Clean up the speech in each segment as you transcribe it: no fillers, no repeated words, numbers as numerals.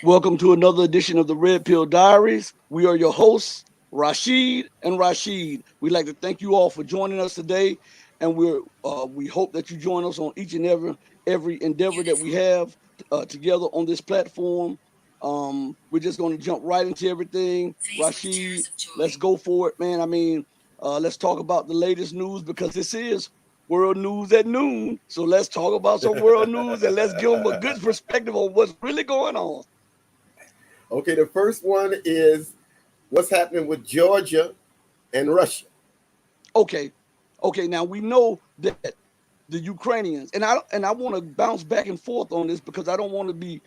Welcome to another edition of the Red Pill Diaries. We are your hosts, Rashid and Rashid. We'd like to thank you all for joining us today, and we hope that you join us on each and every endeavor that we have together on this platform. We're just going to jump right into everything. Rashid, let's go for it, man. Let's talk about the latest news because this is world news at noon. So let's talk about some world news and let's give them a good perspective on what's really going on. Okay, the first one is what's happening with Georgia and Russia. Okay, okay. Now we know that the Ukrainians, and I want to bounce back and forth on this because I don't want to be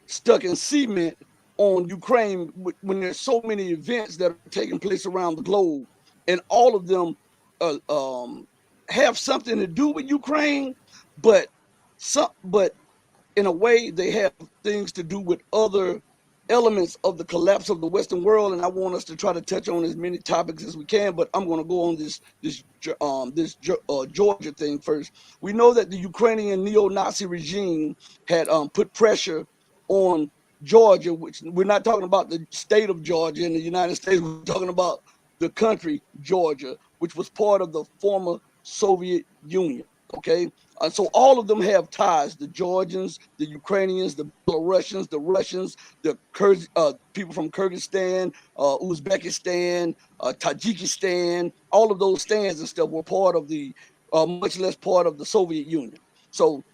stuck in cement on Ukraine when there's so many events that are taking place around the globe, and all of them uh, um, have something to do with Ukraine, but but in a way they have things to do with other elements of the collapse of the Western world, and I want us to try to touch on as many topics as we can. But I'm going to go on this Georgia thing first. We know that the Ukrainian neo-Nazi regime had put pressure on Georgia, which we're not talking about the state of Georgia in the United States. We're talking about the country Georgia, which was part of the former Soviet Union. Okay, so all of them have ties: the Georgians, the Ukrainians, the Belarusians, the Russians, people from Kyrgyzstan, Uzbekistan, Tajikistan. All of those stands and stuff were part of the, much less part of the Soviet Union. So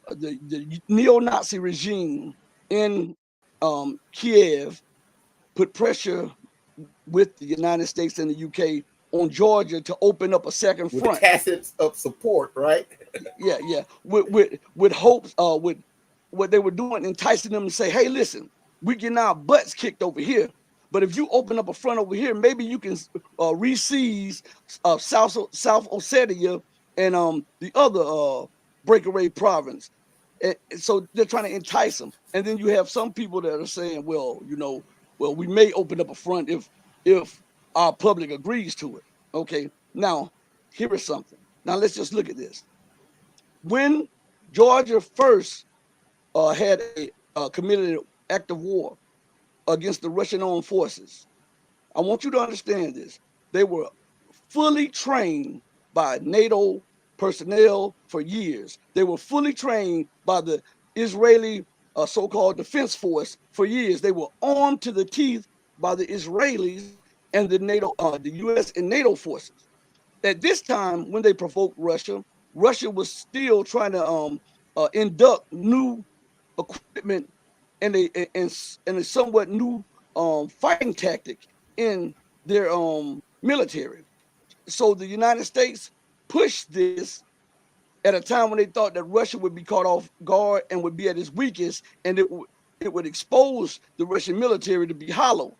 the neo-Nazi regime in Kiev put pressure with the United States and the UK on Georgia to open up a second With front. tacits of support, right? Yeah, with hopes, with what they were doing, enticing them to say, "Hey, listen, we getting our butts kicked over here, but if you open up a front over here, maybe you can re-seize South Ossetia and the other breakaway province." And so they're trying to entice them, and then you have some people that are saying, "Well, well, we may open up a front if our public agrees to it." Okay, now here is something. Now let's just look at this. When Georgia first had committed an act of war against the Russian armed forces, I want you to understand this. They were fully trained by NATO personnel for years. They were fully trained by the Israeli so-called defense force for years. They were armed to the teeth by the Israelis and the U.S. and NATO forces. At this time, when they provoked Russia, Russia was still trying to induct new equipment and a somewhat new fighting tactic in their military. So the United States pushed this at a time when they thought that Russia would be caught off guard and would be at its weakest, and it would expose the Russian military to be hollow.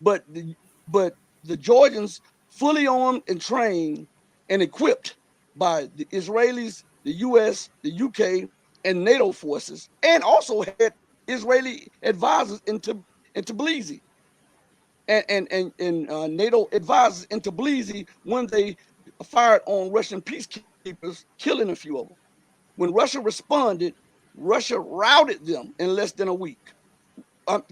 But the Georgians, fully armed and trained and equipped by the Israelis, the U.S., the UK, and NATO forces, and also had Israeli advisors in Tbilisi and NATO advisors in Tbilisi when they fired on Russian peacekeepers, killing a few of them. When Russia responded, Russia routed them in less than a week.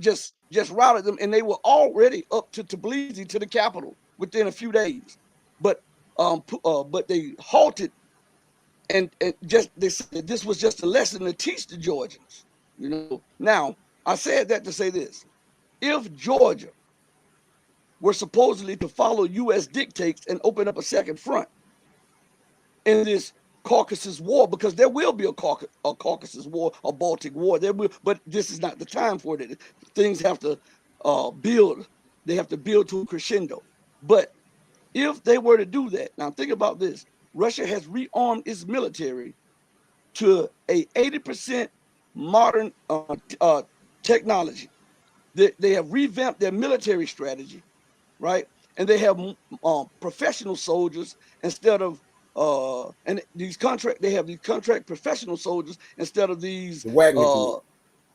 Just routed them, and they were already up to Tbilisi, to the capital, within a few days. But but they halted and just they said that this was just a lesson to teach the Georgians. Now I said that to say this: if Georgia were supposedly to follow U.S. dictates and open up a second front in this Caucasus War, because there will be a Caucasus War, a Baltic War. There will, but this is not the time for it. Things have to build. They have to build to a crescendo. But if they were to do that, now think about this: Russia has rearmed its military to a 80% modern technology. They have revamped their military strategy, right? And they have professional soldiers instead of and they have these contract professional soldiers instead of these The Wagner Group.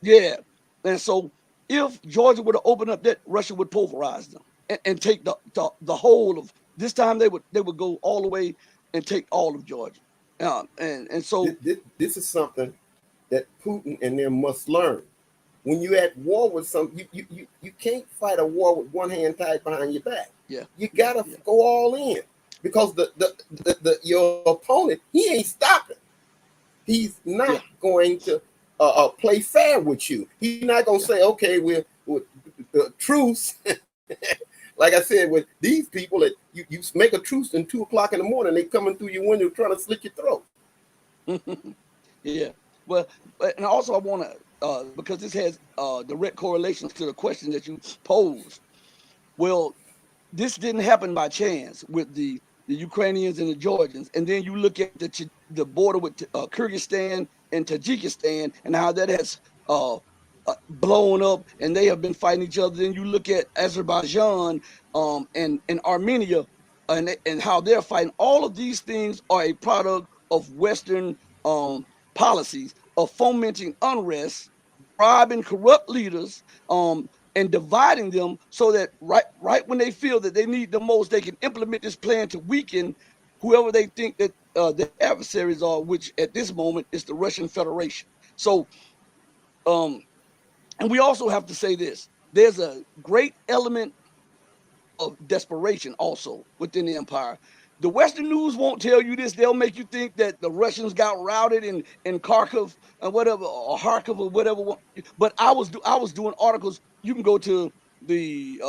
yeah. And so if Georgia were to open up that, Russia would pulverize them and take the whole of this time. They would go all the way and take all of Georgia. And so This is something that Putin and them must learn. when you're at war with you can't fight a war with one hand tied behind your back. Yeah. You gotta go all in, because the your opponent, he ain't stopping. He's not going to play fair with you. He's not gonna say, okay, we're truce. Like I said, with these people, that you make a truce in 2 o'clock in the morning, they coming through your window trying to slit your throat. Yeah. Well, and also I want to, because this has direct correlations to the question that you posed. Well, this didn't happen by chance with the Ukrainians and the Georgians. And then you look at the border with Kyrgyzstan and Tajikistan and how that has blown up, and they have been fighting each other. Then you look at Azerbaijan and Armenia and how they're fighting. All of these things are a product of Western policies of fomenting unrest, bribing corrupt leaders, and dividing them so that right when they feel that they need the most, they can implement this plan to weaken whoever they think that the adversaries are, which at this moment is the Russian Federation. So, and we also have to say this: there's a great element of desperation also within the empire. The Western news won't tell you this. They'll make you think that the Russians got routed in Kharkov and whatever, or Kharkov or whatever. But I was doing articles. You can go to the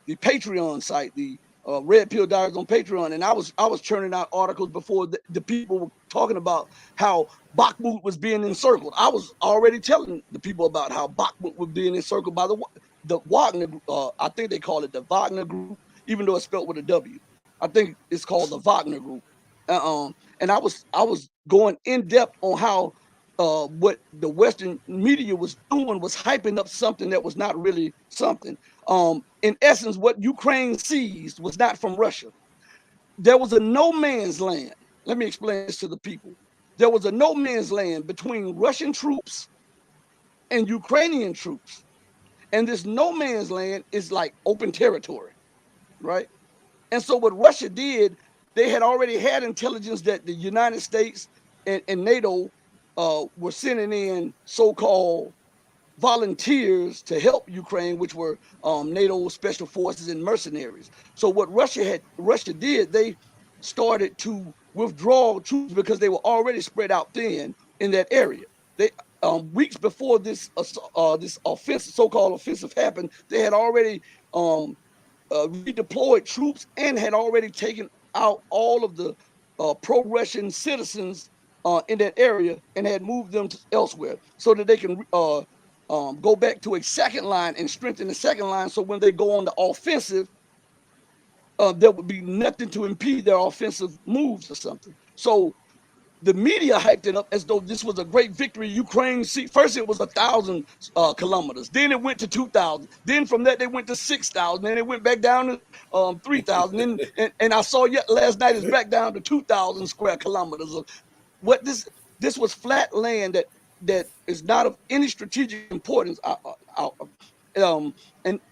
Patreon site, the Red Pill Diaries on Patreon, and I was churning out articles before the people were talking about how Bakhmut was being encircled. I was already telling the people about how Bakhmut was being encircled by the Wagner. I think they call it the Wagner Group, even though it's spelled with a W. I think it's called the Wagner Group. And I was going in depth on how what the Western media was doing was hyping up something that was not really something. In essence, what Ukraine seized was not from Russia. There was a no man's land. Let me explain this to the people. There was a no man's land between Russian troops and Ukrainian troops. And this no man's land is like open territory, right? And so what Russia did, they had already had intelligence that the United States and NATO were sending in so-called volunteers to help Ukraine, which were NATO special forces and mercenaries. So what Russia did, they started to withdraw troops because they were already spread out thin in that area. They weeks before this offensive, so-called offensive happened, they had already redeployed troops and had already taken out all of the pro-Russian citizens in that area and had moved them to elsewhere so that they can go back to a second line and strengthen the second line. So when they go on the offensive, there would be nothing to impede their offensive moves or something. So the media hyped it up as though this was a great victory. Ukraine, first it was 1,000 kilometers, then it went to 2,000, then from that they went to 6,000, then it went back down to 3,000, and I saw yet last night it's back down to 2,000 square kilometers. Of what this was flat land that is not of any strategic importance. And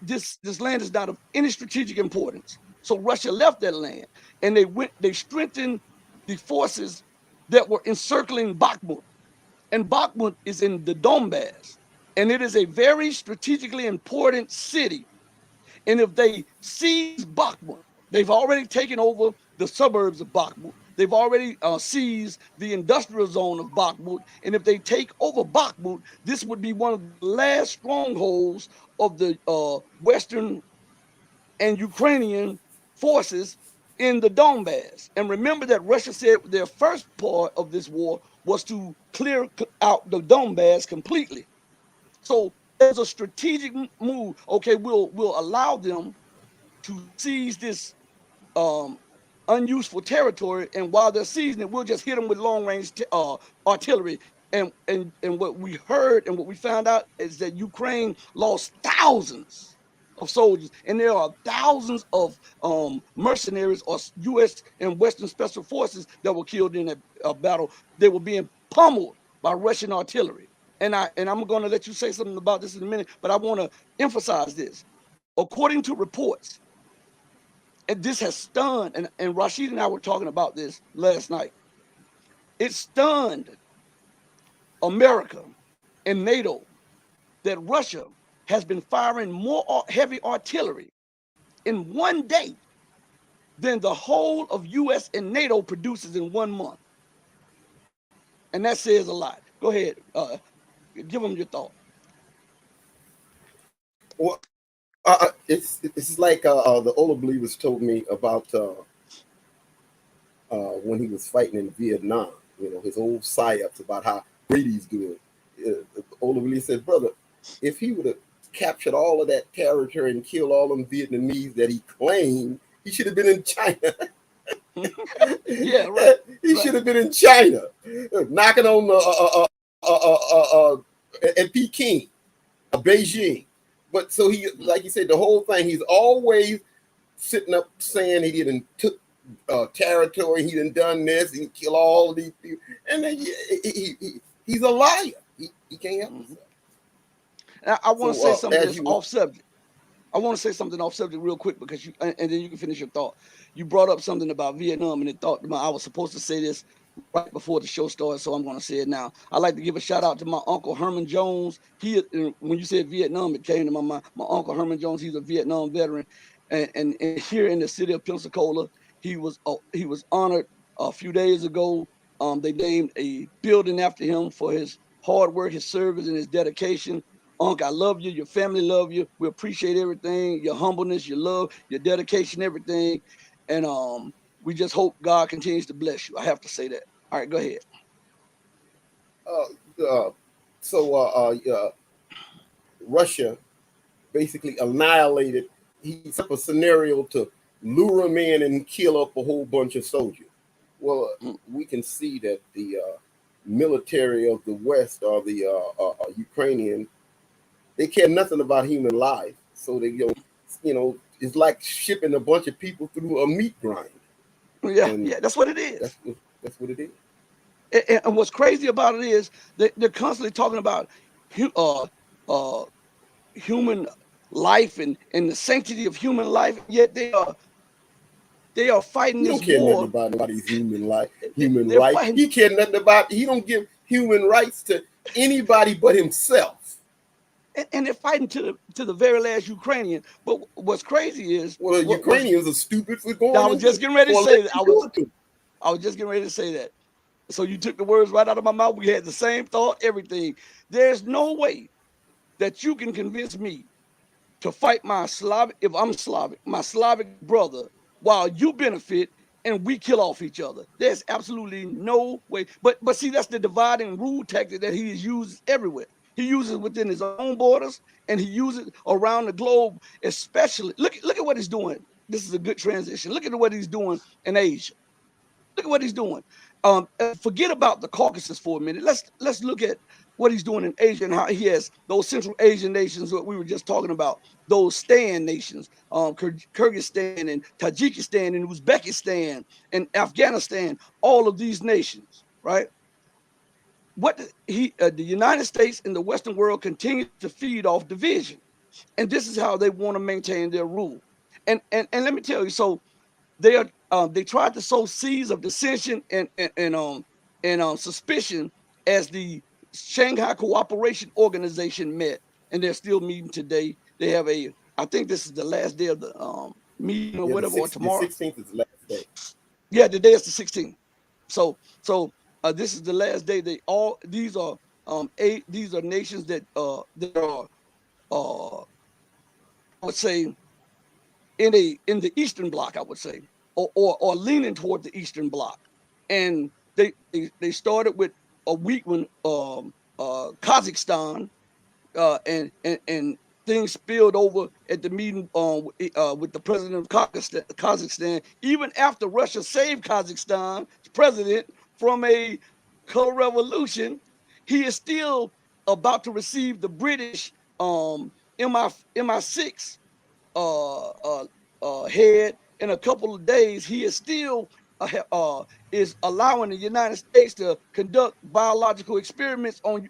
this land is not of any strategic importance. So Russia left that land, and they strengthened the forces that were encircling Bakhmut. And Bakhmut is in the Donbass. And it is a very strategically important city. And if they seize Bakhmut, they've already taken over the suburbs of Bakhmut. They've already seized the industrial zone of Bakhmut. And if they take over Bakhmut, this would be one of the last strongholds of the Western and Ukrainian forces in the Donbass. And remember that Russia said their first part of this war was to clear out the Donbass completely. So there's a strategic move. Okay, we'll allow them to seize this unuseful territory, and while they're seizing it, we'll just hit them with long-range artillery. And what we heard and what we found out is that Ukraine lost thousands of soldiers, and there are thousands of mercenaries or U.S. and Western special forces that were killed in that battle. They were being pummeled by Russian artillery. And I'm going to let you say something about this in a minute, but I want to emphasize this. According to reports, and this has stunned, and Rashid and I were talking about this last night. It stunned America and NATO that Russia has been firing more heavy artillery in one day than the whole of U.S. and NATO produces in 1 month. And that says a lot. Go ahead. Give them your thought. Well, it's like the older believers told me about when he was fighting in Vietnam. You know, his old psyops about how great he's doing. The older believer said, brother, if he would have captured all of that territory and killed all them Vietnamese that he claimed, he should have been in China. Yeah, right. He should have been in China, knocking on at Peking, Beijing. But so he, like you said, the whole thing, he's always sitting up saying he didn't took territory, he done this, he killed all of these people, and then he's a liar. He can't help himself. I want to say something that's off subject. I want to say something off subject real quick because and then you can finish your thought. You brought up something about Vietnam, and I was supposed to say this right before the show started, so I'm going to say it now. I'd like to give a shout out to my uncle Herman Jones. When you said Vietnam, it came to my mind. My uncle Herman Jones, he's a Vietnam veteran, and here in the city of Pensacola, he was honored a few days ago. They named a building after him for his hard work, his service, and his dedication. Unc, I love you. Your family love you. We appreciate everything, your humbleness, your love, your dedication, everything. And we just hope God continues to bless you. I have to say that. All right, go ahead. Russia basically annihilated. He set up a scenario to lure him in and kill up a whole bunch of soldiers. Well, we can see that the military of the West or the Ukrainian, they care nothing about human life. So they it's like shipping a bunch of people through a meat grind. Yeah, that's what it is. That's what it is. And what's crazy about it is they're constantly talking about human life and the sanctity of human life, yet they are fighting this war. He don't care nothing about nobody's human life, human rights. He care nothing about. He don't give human rights to anybody but himself. And they're fighting to the very last Ukrainian. But what's crazy is Ukrainians are stupid for going. I was just getting ready to say that. I was just getting ready to say that. So you took the words right out of my mouth. We had the same thought, everything. There's no way that you can convince me to fight my Slavic brother while you benefit and we kill off each other. There's absolutely no way. But see, that's the divide and rule tactic that he uses everywhere. He uses within his own borders, and he uses around the globe, especially. Look at what he's doing. This is a good transition. Look at what he's doing in Asia. Look at what he's doing. Forget about the Caucasus for a minute. Let's look at what he's doing in Asia and how he has those Central Asian nations that we were just talking about, those Stan nations, Kyrgyzstan and Tajikistan and Uzbekistan and Afghanistan, all of these nations, right? The United States and the Western world continue to feed off division, and this is how they want to maintain their rule. And let me tell you, so they tried to sow seeds of dissension and suspicion as the Shanghai Cooperation Organization met, and they're still meeting today. They have I think this is the last day of the meeting or whatever, or tomorrow. The 16th is the last day. Yeah, the day is the 16th. So this is the last day. These are nations that are I would say in the Eastern Bloc, I would say, or leaning toward the Eastern Bloc, and they started with a week when Kazakhstan and things spilled over at the meeting with the president of Kazakhstan. Even after Russia saved Kazakhstan's president from a color revolution, he is still about to receive the British MI6 head in a couple of days. He is still is allowing the United States to conduct biological experiments on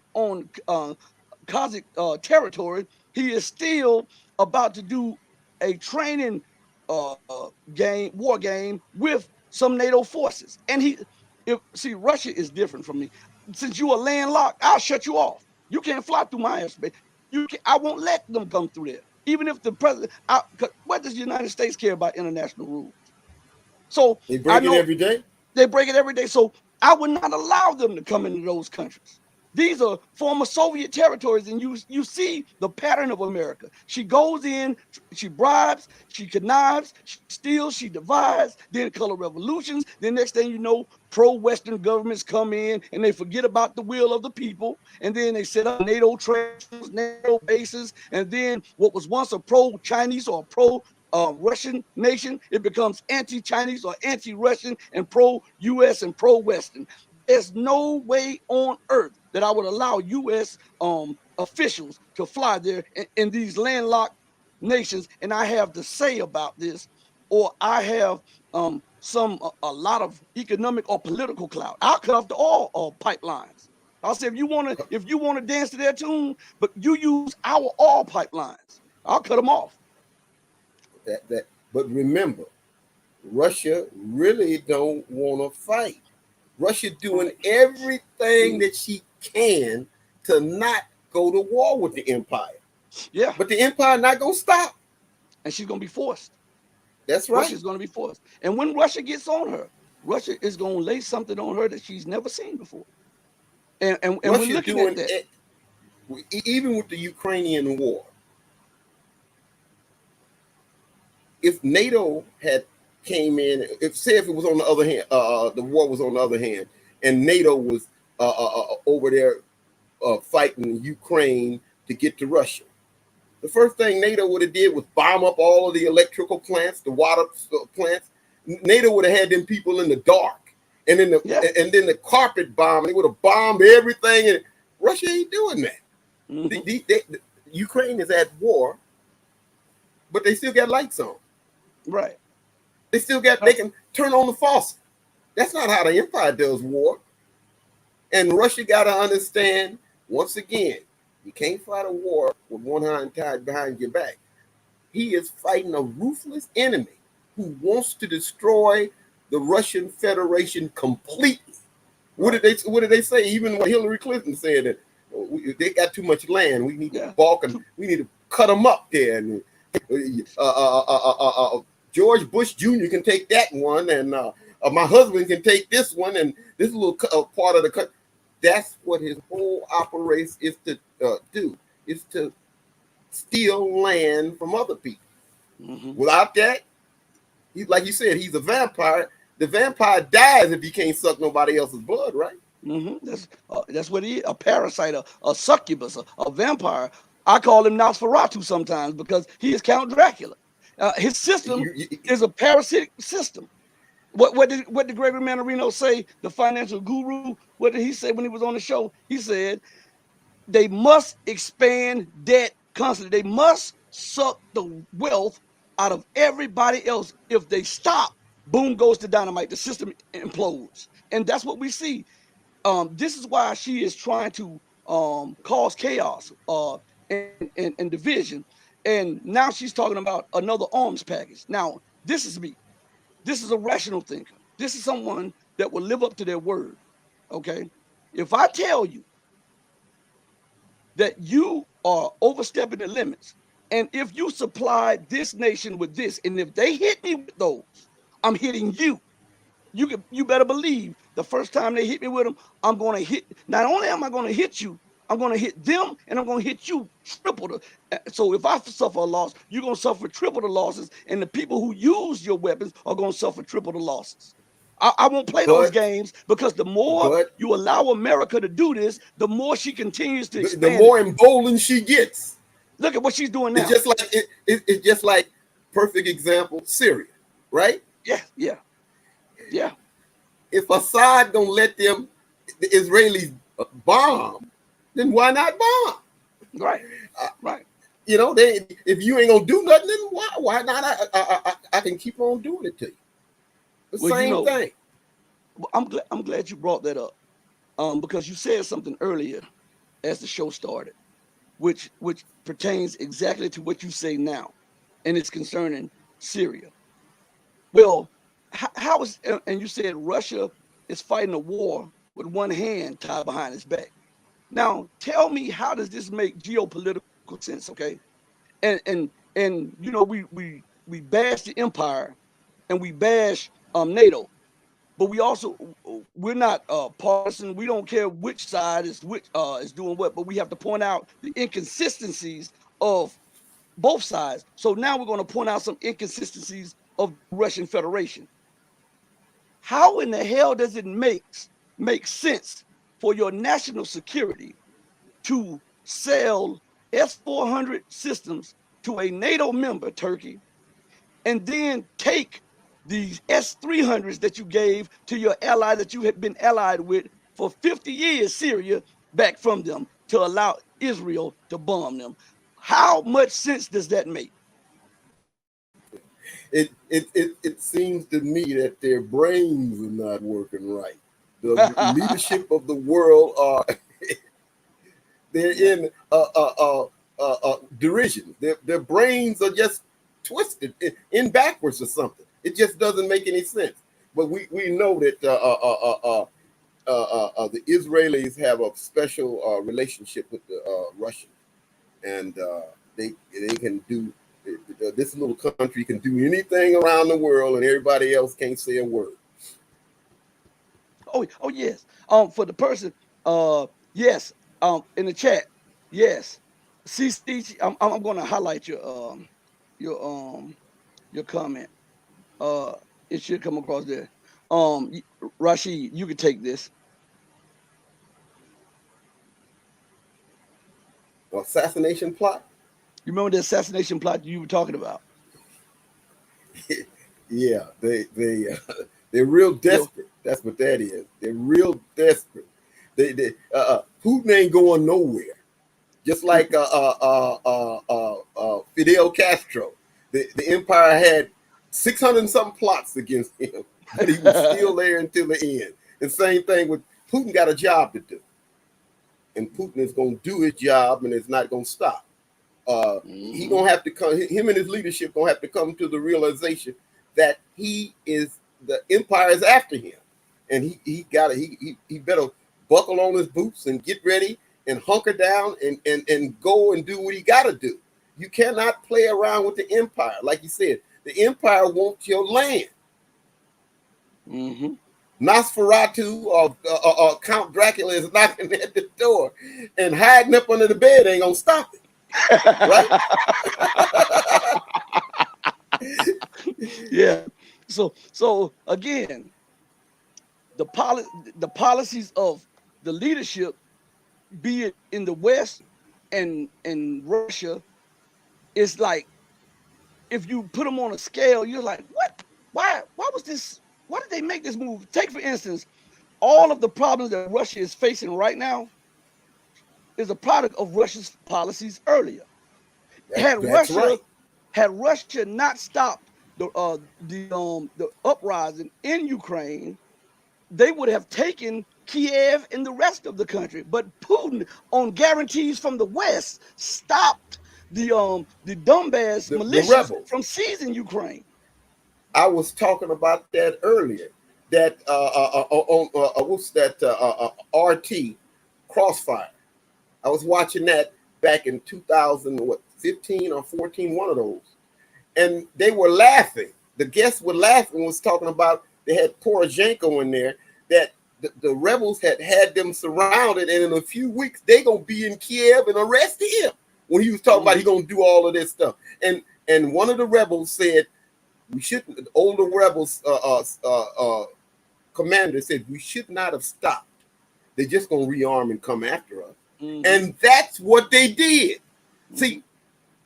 Kazakh territory. He is still about to do a training war game with some NATO forces. And Russia is different from me. Since you are landlocked, I'll shut you off. You can't fly through my airspace. I won't let them come through there. Even if the president, what does the United States care about international rules? So They I break it know every day. they break it every day. So I would not allow them to come into those countries. These are former Soviet territories, and you see the pattern of America. She goes in, she bribes, she connives, she steals, she divides, then color revolutions. Then next thing you know, pro-Western governments come in and they forget about the will of the people, and then they set up NATO trenches, NATO bases, and then what was once a pro-Chinese or a pro-Russian nation, it becomes anti-Chinese or anti-Russian and pro-US and pro-Western. There's no way on earth that I would allow U.S. Officials to fly there in these landlocked nations, and I have to say about this, or I have a lot of economic or political clout. I'll cut off the oil pipelines. I'll say if you want to dance to their tune, but you use our oil pipelines, I'll cut them off. But remember, Russia really don't want to fight. Russia doing everything that she can to not go to war with the empire. Yeah. But the empire not gonna stop. And she's gonna be forced. That's right. Russia's gonna be forced. And when Russia gets on her, Russia is gonna lay something on her that she's never seen before. And we're looking at that. Even with the Ukrainian war, if NATO had came in, if it was on the other hand, the war was on the other hand, and NATO was over there fighting Ukraine to get to Russia, the first thing NATO would have did was bomb up all of the electrical plants, the water plants. NATO would have had them people in the dark, and then the carpet bomb. They would have bombed everything, and Russia ain't doing that. Mm-hmm. Ukraine is at war, but they still got lights on. Right. They still got, they can turn on the faucet. That's not how the empire does war. And Russia got to understand, once again, you can't fight a war with one hand tied behind your back. He is fighting a ruthless enemy who wants to destroy the Russian Federation completely. What did they say? Even when Hillary Clinton said that they got too much land, we need to balk and we need to cut them up there. And George Bush Jr. can take that one, and my husband can take this one, and this little part of the country. That's what his whole operation is to do, is to steal land from other people. Mm-hmm. Without that, like you said, he's a vampire. The vampire dies if he can't suck nobody else's blood, right? Mm-hmm. That's what he is, a parasite, a succubus, a vampire. I call him Nosferatu sometimes because he is Count Dracula. His system is a parasitic system. What did Gregory Mannarino say, the financial guru? What did he say when he was on the show? He said they must expand debt constantly. They must suck the wealth out of everybody else. If they stop, boom goes the dynamite. The system implodes. And that's what we see. This is why she is trying to cause chaos and division. And now she's talking about another arms package. Now, this is me. This is a rational thinker. This is someone that will live up to their word. Okay? If I tell you that you are overstepping the limits, and if you supply this nation with this, and if they hit me with those, I'm hitting you. You better believe the first time they hit me with them, I'm going to hit. Not only am I going to hit you, I'm going to hit them, and I'm going to hit you triple. So if I suffer a loss, you're going to suffer triple the losses, and the people who use your weapons are going to suffer triple the losses. I won't play those games, because the more you allow America to do this, the more she continues to expand. The more emboldened she gets. Look at what she's doing now. It's just like it's just like, perfect example, Syria, right? Yeah. If Assad don't let the Israelis bomb, then why not bomb? Right. You know, if you ain't gonna do nothing, then why not? I can keep on doing it to you. The same thing. I'm glad you brought that up, because you said something earlier as the show started, which pertains exactly to what you say now, and it's concerning Syria. Well, how is, and you said Russia is fighting a war with one hand tied behind its back. Now, tell me, how does this make geopolitical sense, okay? And you know, we bash the empire and we bash NATO, but we also we're not partisan. We don't care which side is doing what, but we have to point out the inconsistencies of both sides. So now we're going to point out some inconsistencies of the Russian Federation. How in the hell does it make sense for your national security to sell S-400 systems to a NATO member, Turkey, and then take these S-300s that you gave to your ally that you had been allied with for 50 years, Syria, back from them to allow Israel to bomb them? How much sense does that make? It seems to me that their brains are not working right. The leadership of the world are they're in derision. Their brains are just twisted in backwards or something. It just doesn't make any sense. But we know that the Israelis have a special relationship with the Russians, and they can do. This little country can do anything around the world, and everybody else can't say a word. Oh yes. For the person, yes. In the chat, yes. CC, I'm going to highlight your comment. It should come across there. Rashid, you can take this. Assassination plot. You remember the assassination plot you were talking about? Yeah, they're real desperate. That's what that is. They're real desperate. Putin ain't going nowhere. Just like Fidel Castro, the empire had 600 and something plots against him, but he was still there until the end. And same thing with Putin. Got a job to do, and Putin is going to do his job, and it's not going to stop. He gonna have to come. Him and his leadership gonna have to come to the realization that the empire is after him, and he better buckle on his boots and get ready and hunker down and go and do what he got to do. You cannot play around with the empire, like you said. The empire wants your land. Mm-hmm. Nosferatu or Count Dracula is knocking at the door, and hiding up under the bed ain't gonna stop it. Right? Yeah. So again, the policies of the leadership, be it in the West and in Russia, it's like if you put them on a scale, you're like, what? Why was this? Why did they make this move? Take, for instance, all of the problems that Russia is facing right now is a product of Russia's policies earlier. Had Russia not stopped the uprising in Ukraine, they would have taken Kiev and the rest of the country. But Putin, on guarantees from the West, stopped the Donbass militias from seizing Ukraine. I was talking about that earlier. That what's that? RT Crossfire. I was watching that back in 2015 or 14, one of those, and they were laughing. The guests were laughing. Was talking about they had Poroshenko in there. That the rebels had them surrounded, and in a few weeks they gonna be in Kiev and arrest him. When he was talking about he gonna do all of this stuff, and one of the rebels said we shouldn't. The older rebels commander said we should not have stopped. They're just gonna rearm and come after us. Mm-hmm. And that's what they did. Mm-hmm. See,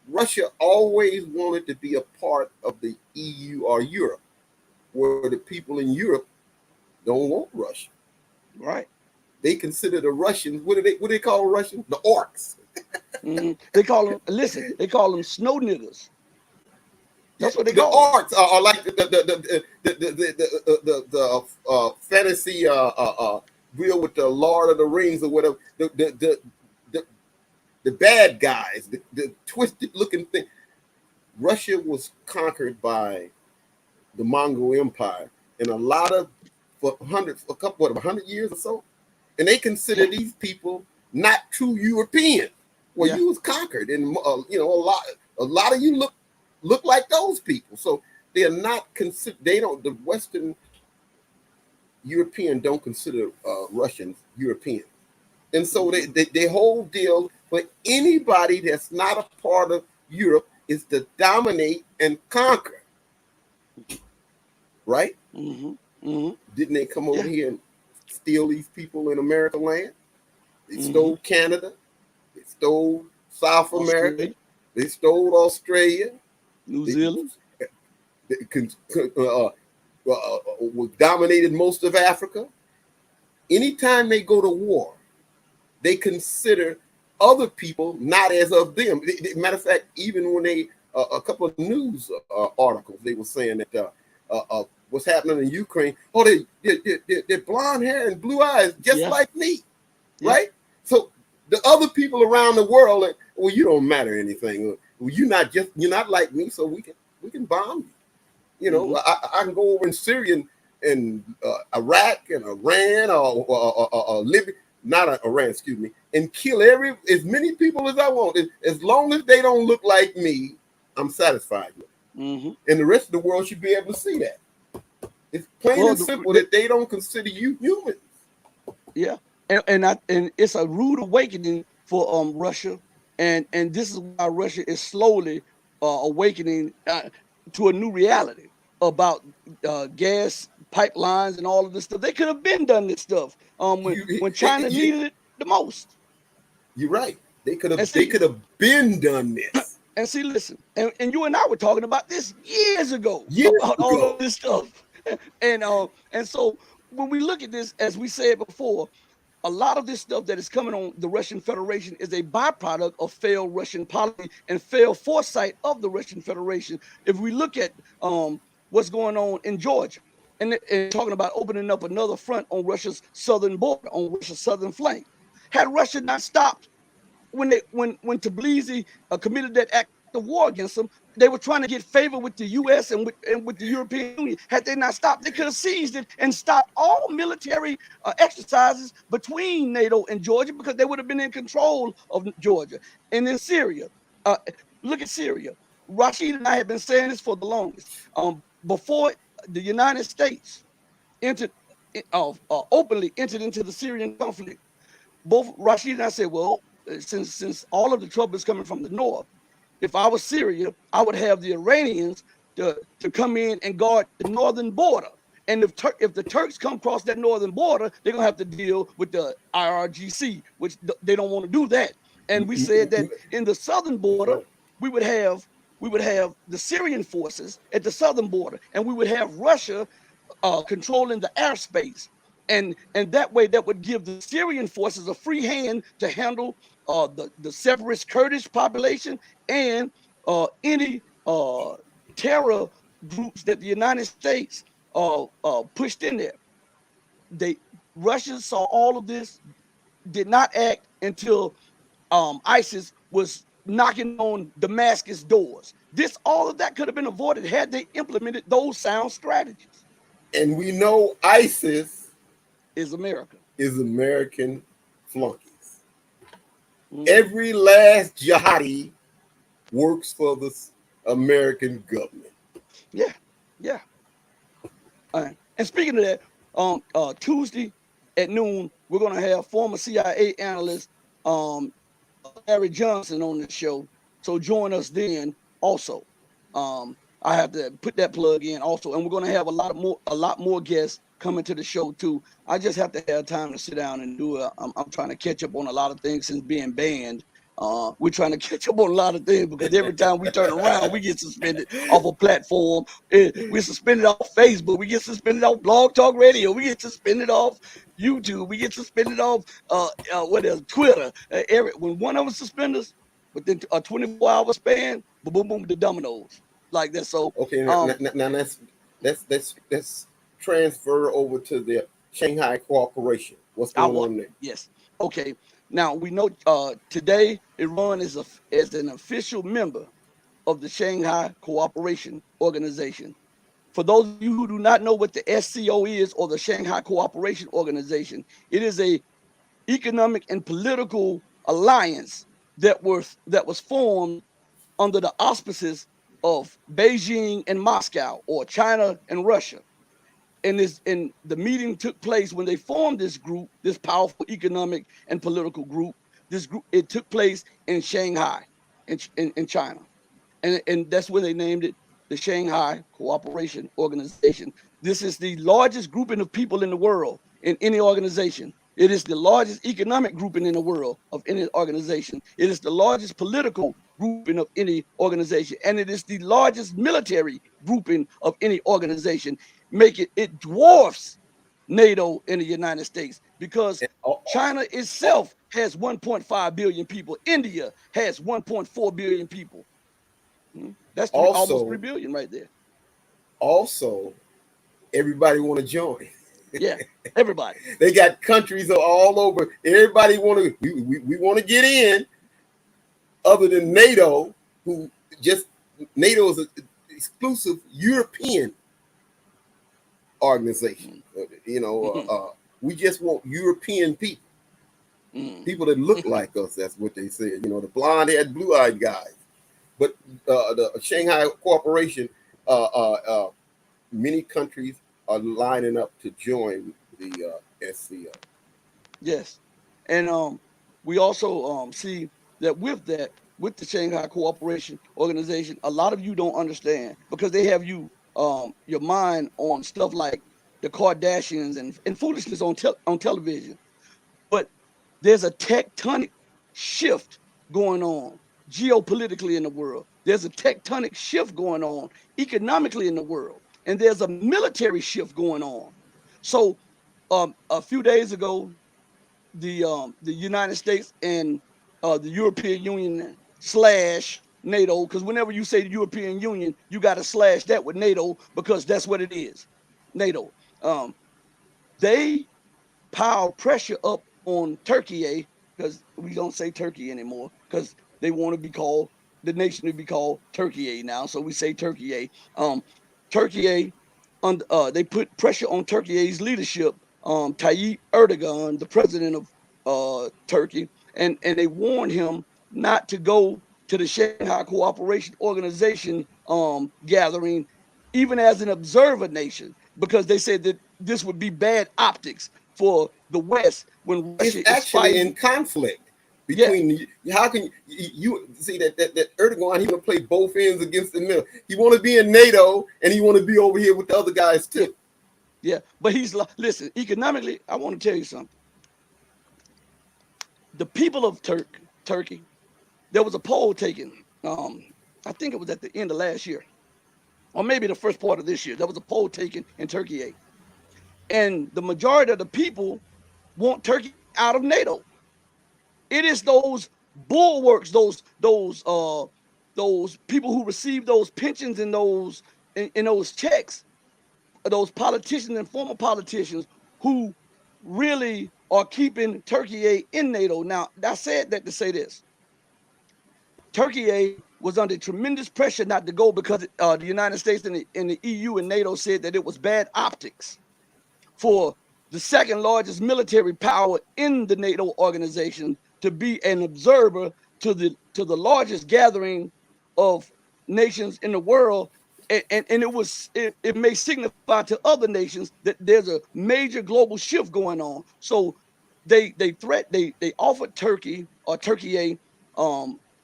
Russia always wanted to be a part of the EU or Europe, where the people in Europe don't want Russia. Right. They consider the Russians, what do they call Russians? The orcs. Mm-hmm. They call them, listen, they call them snow niggers. That's what they the call orcs are like the fantasy real with the Lord of the Rings or whatever. The bad guys, the twisted looking thing. Russia was conquered by the Mongol Empire, and a lot of for 100 years or so, and they consider these people not true Europeans. Well, you was conquered, and you know, a lot of you look like those people. So they're not consider. They don't. The Western European don't consider Russians European, and so they whole deal for anybody that's not a part of Europe is to dominate and conquer, right? Didn't they come over here and steal these people in America land? They stole Canada, they stole South America, they stole Australia, New Zealand. They dominated most of Africa. Anytime they go to war, they consider other people not as of them. Matter of fact, even when they a couple of news articles, they were saying that what's happening in Ukraine. Oh, they're blonde hair and blue eyes, just like me, right? So the other people around the world, like, well, you don't matter anything. Well, you're not like me, so we can bomb you. You know, I can go over in Syria and Iraq and Iran or Libya, not Iran, excuse me, and kill as many people as I want. As long as they don't look like me, I'm satisfied with it. And the rest of the world should be able to see that. It's plain and simple that they don't consider you humans. Yeah, and it's a rude awakening for Russia, and this is why Russia is slowly awakening to a new reality about gas pipelines and all of this stuff. They could have been done this stuff when China needed it the most. You're right. They could have been done this. And see, listen, and you and I were talking about this years ago about all of this stuff. And so when we look at this, as we said before, a lot of this stuff that is coming on the Russian Federation is a byproduct of failed Russian policy and failed foresight of the Russian Federation. If we look at what's going on in Georgia and talking about opening up another front on Russia's southern border, on Russia's southern flank, had Russia not stopped when Tbilisi committed that act of war against them, they were trying to get favor with the U.S. and with the European Union. Had they not stopped, they could have seized it and stopped all military exercises between NATO and Georgia, because they would have been in control of Georgia. And in Syria, look at Syria. Rashid and I have been saying this for the longest. Before the United States openly entered into the Syrian conflict, both Rashid and I said, well, since all of the trouble is coming from the north, if I was Syria, I would have the Iranians to come in and guard the northern border. And if the Turks come across that northern border, they're gonna have to deal with the IRGC, which they don't want to do that. And we said that in the southern border, we would have the Syrian forces at the southern border, and we would have Russia controlling the airspace. And that way, that would give the Syrian forces a free hand to handle the separatist Kurdish population and any terror groups that the United States pushed in there. Russia saw all of this, did not act until ISIS was knocking on Damascus doors. All of that could have been avoided had they implemented those sound strategies. And we know ISIS is American flunkies. Every last jihadi works for the American government. Yeah. And speaking of that, Tuesday at noon, we're going to have former CIA analyst Larry Johnson on the show. So join us then also. I have to put that plug in also. And we're going to have a lot more guests coming to the show too. I just have to have time to sit down and do it. I'm trying to catch up on a lot of things since being banned. We're trying to catch up on a lot of things because every time we turn around, we get suspended off a platform. We're suspended off Facebook. We get suspended off Blog Talk Radio. We get suspended off YouTube. We get suspended off Twitter. When one of us suspend us, within a 24-hour span, boom, boom, the dominoes like that. So okay, now let's transfer over to the Shanghai Cooperation. What's going on there? Yes. Okay. Now we know today Iran is an official member of the Shanghai Cooperation Organization. For those of you who do not know what the SCO is, or the Shanghai Cooperation Organization, it is a economic and political alliance that was formed under the auspices of Beijing and Moscow, or China and Russia. And the meeting took place when they formed this group, this powerful economic and political group. This group, it took place in Shanghai, in China, and that's when they named it the Shanghai Cooperation Organization. This is the largest grouping of people in the world in any organization. It is the largest economic grouping in the world of any organization. It is the largest political grouping of any organization, and it is the largest military grouping of any organization. It dwarfs NATO in the United States, because China itself has 1.5 billion people. India has 1.4 billion people. That's almost 3 billion right there. Also, everybody want to join. Yeah, everybody. They got countries all over. Everybody want to. We want to get in. Other than NATO, NATO is an exclusive European organization. We just want European people, people that look like us. That's what they said. The blonde-haired, blue-eyed guys. But the Shanghai Cooperation, many countries are lining up to join the SCO. Yes, and we also see that with the Shanghai Cooperation Organization, a lot of you don't understand, because they have your mind on stuff like the Kardashians and foolishness on television. But there's a tectonic shift going on geopolitically in the world. There's a tectonic shift going on economically in the world, and there's a military shift going on. So a few days ago, the United States and the European Union / NATO, because whenever you say the European Union, you got to slash that with NATO, because that's what it is. NATO. They pile pressure up on Turkey, because we don't say Turkey anymore, because they want to be called, the nation to be called Turkey now, so we say Turkey. Turkey, they put pressure on Turkey's leadership, Tayyip Erdogan, the president of Turkey, and they warned him not to go to the Shanghai Cooperation Organization gathering, even as an observer nation, because they said that this would be bad optics for the West when Russia is actually in conflict between. Yeah. How can you see that Erdogan, he want to play both ends against the middle? He want to be in NATO and he want to be over here with the other guys too. Yeah, but listen, economically, I want to tell you something. The people of Turkey, there was a poll taken, I think it was at the end of last year, or maybe the first part of this year. There was a poll taken in Turkey, and the majority of the people want Turkey out of NATO. It is those bulwarks, those people who receive those pensions and those checks, those politicians and former politicians who really are keeping Turkey in NATO. Now, I said that to say this. Turkey was under tremendous pressure not to go, because the United States and the EU and NATO said that it was bad optics for the second largest military power in the NATO organization to be an observer to the largest gathering of nations in the world. And it may signify to other nations that there's a major global shift going on. So they offered Turkey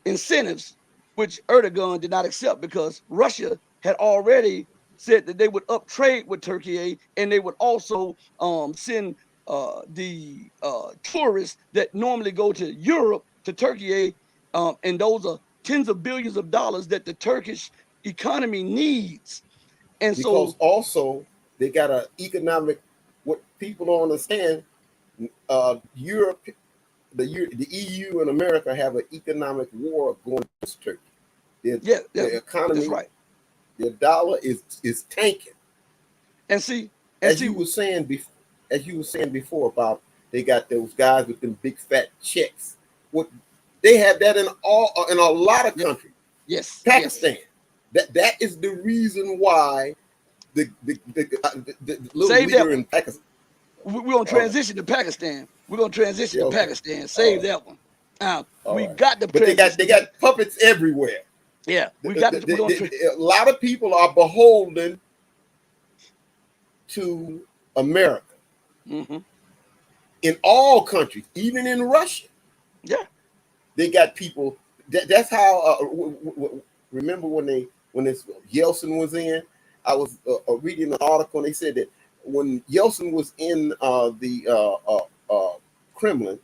incentives, which Erdogan did not accept, because Russia had already said that they would up trade with Turkey, and they would also send the tourists that normally go to Europe to Turkey, and those are tens of billions of dollars that the Turkish economy needs. And because also they got an economic, what people don't understand, Europe, the EU and America have an economic war going against Turkey. Their economy, that's right. Their dollar is tanking. And see, as you were saying before about they got those guys with them big fat checks. What they have that in a lot of countries. Yes, Pakistan. Yes. That is the reason why the little Save leader in Pakistan. We're gonna transition to Pakistan. We're gonna transition to Pakistan. Save that one. All We right. got the But prejudice. they got puppets everywhere. Yeah, we got to put on. A lot of people are beholden to America Mm-hmm. in all countries, even in Russia. Yeah, They got people. That's how. Remember when this Yeltsin was in? I was reading an article, and they said that when Yeltsin was in the Kremlin,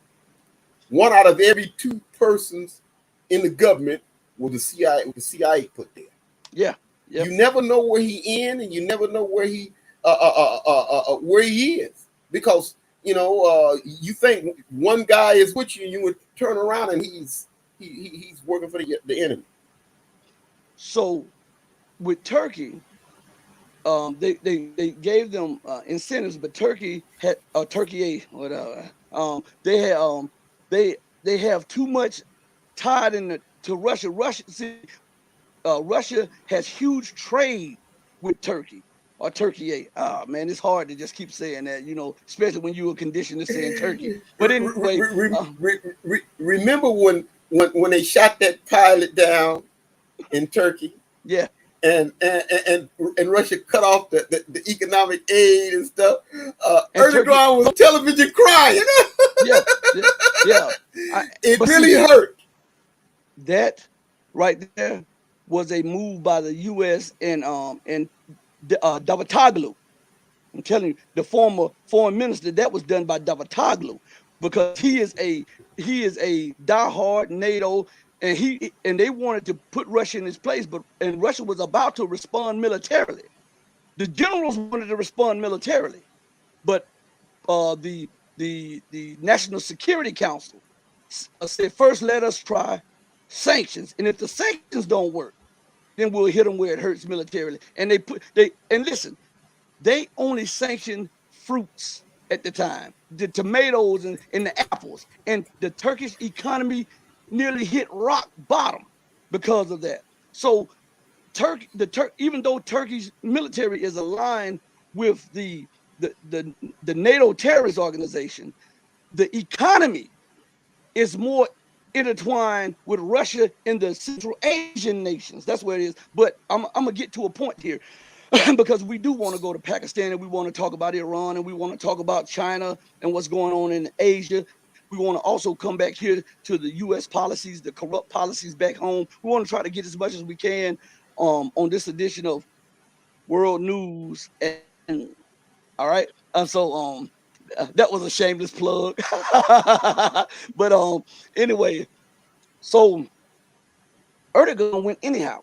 one out of every two persons in the government was the CIA. Was the CIA put there? yeah, yeah. You never know where he in, and you never know where he is, because you think one guy is with you, and you would turn around and he's working for the enemy. So with Turkey, they gave them incentives, but Turkey had Turkey A whatever. They had they have too much tied to Russia. Russia has huge trade with Turkey or Turkey A. Oh man, it's hard to just keep saying that, especially when you were conditioned to saying Turkey. But anyway, Remember when they shot that pilot down in Turkey, yeah, and Russia cut off the economic aid and stuff. and Turkey, Erdogan was television crying. yeah, yeah, yeah. It But really see, hurt. that right there was a move by the U.S. and Davutoglu. I'm telling you, the former foreign minister, that was done by Davutoglu, because he is a diehard NATO, and they wanted to put Russia in his place, and Russia was about to respond militarily. The generals wanted to respond militarily, but the National Security Council said, first let us try sanctions, and if the sanctions don't work, then we'll hit them where it hurts militarily. And listen, they only sanctioned fruits at the time, the tomatoes and the apples, and the Turkish economy nearly hit rock bottom because of that. So even though Turkey's military is aligned with the NATO terrorist organization, the economy is more intertwined with Russia and the Central Asian nations. That's where it is. But I'm gonna get to a point here. Because we do want to go to Pakistan, and we want to talk about Iran, and we want to talk about China and what's going on in Asia. We want to also come back here to the U.S. policies, the corrupt policies back home. We want to try to get as much as we can on this edition of World News. And all right, that was a shameless plug. But anyway, so Erdogan went anyhow,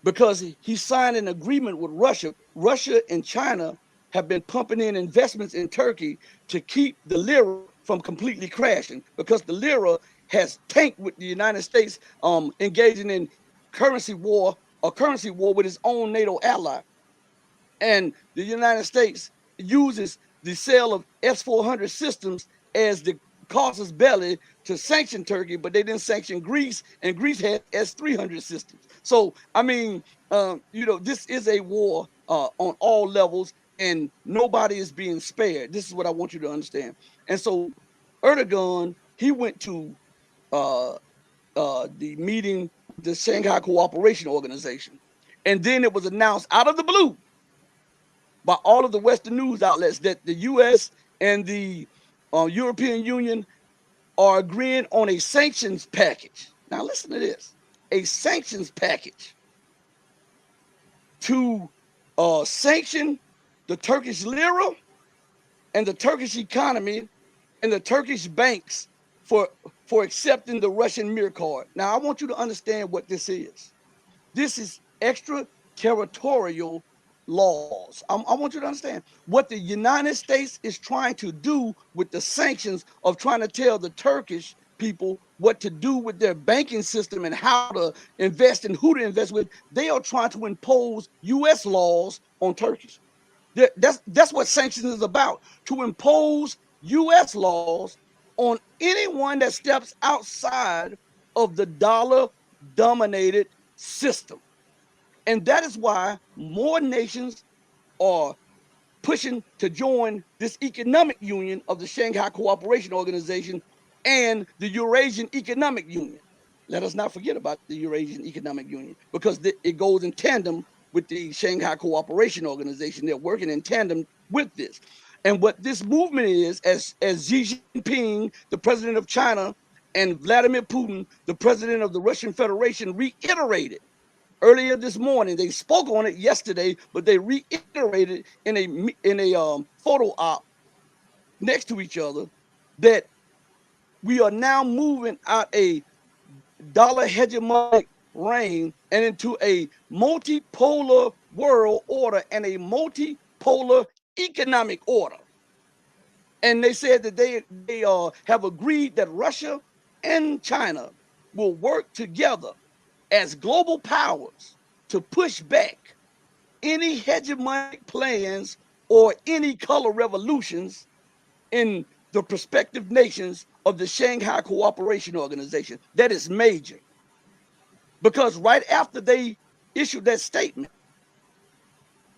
because he signed an agreement with Russia. Russia and China have been pumping in investments in Turkey to keep the lira from completely crashing, because the lira has tanked with the United States engaging in currency war with its own NATO ally. And the United States uses the sale of S-400 systems as the casus belli to sanction Turkey, but they didn't sanction Greece, and Greece had S-300 systems. So, I mean, this is a war on all levels, and nobody is being spared. This is what I want you to understand. And so Erdogan, he went to the meeting with the Shanghai Cooperation Organization. And then it was announced out of the blue by all of the Western news outlets that the U.S. and the European Union are agreeing on a sanctions package. Now, listen to this: a sanctions package to sanction the Turkish lira and the Turkish economy and the Turkish banks for accepting the Russian Mir card. Now, I want you to understand what this is. This is extraterritorial laws. I want you to understand what the United States is trying to do with the sanctions of trying to tell the Turkish people what to do with their banking system and how to invest and who to invest with. They are trying to impose U.S. laws on Turkish. That's what sanctions is about, to impose U.S. laws on anyone that steps outside of the dollar-dominated system. And that is why more nations are pushing to join this economic union of the Shanghai Cooperation Organization and the Eurasian Economic Union. Let us not forget about the Eurasian Economic Union, because it goes in tandem with the Shanghai Cooperation Organization. They're working in tandem with this. And what this movement is, as Xi Jinping, the president of China, and Vladimir Putin, the president of the Russian Federation, reiterated earlier this morning. They spoke on it yesterday, but they reiterated in a photo op next to each other that we are now moving out a dollar hegemonic reign and into a multipolar world order and a multipolar economic order. And they said that they have agreed that Russia and China will work together as global powers to push back any hegemonic plans or any color revolutions in the prospective nations of the Shanghai Cooperation Organization. That is major. Because right after they issued that statement,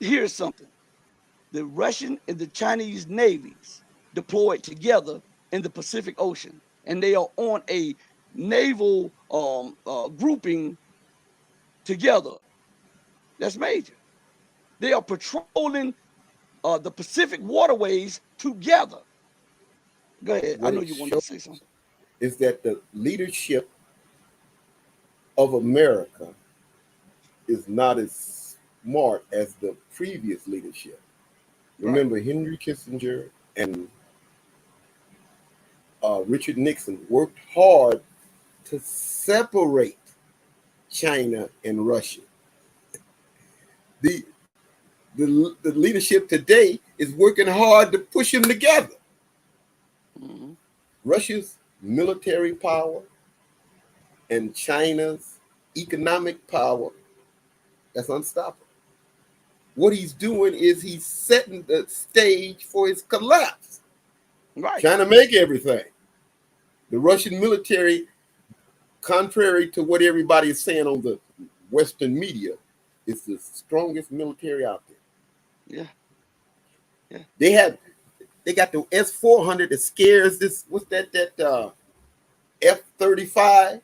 here's something. The Russian and the Chinese navies deployed together in the Pacific Ocean, and they are on a naval grouping together. That's major. They are patrolling the Pacific waterways together. Go ahead. I know you wanted to say something. Is that the leadership of America is not as smart as the previous leadership. Remember, right. Henry Kissinger and Richard Nixon worked hard to separate China and Russia. The leadership today is working hard to push them together. Mm-hmm. Russia's military power and China's economic power, that's unstoppable. What he's doing is he's setting the stage for his collapse. Right. Trying to make everything. The Russian military, contrary to what everybody is saying on the Western media, is the strongest military out there. Yeah. They got the S-400 that scares this. What's that F-35?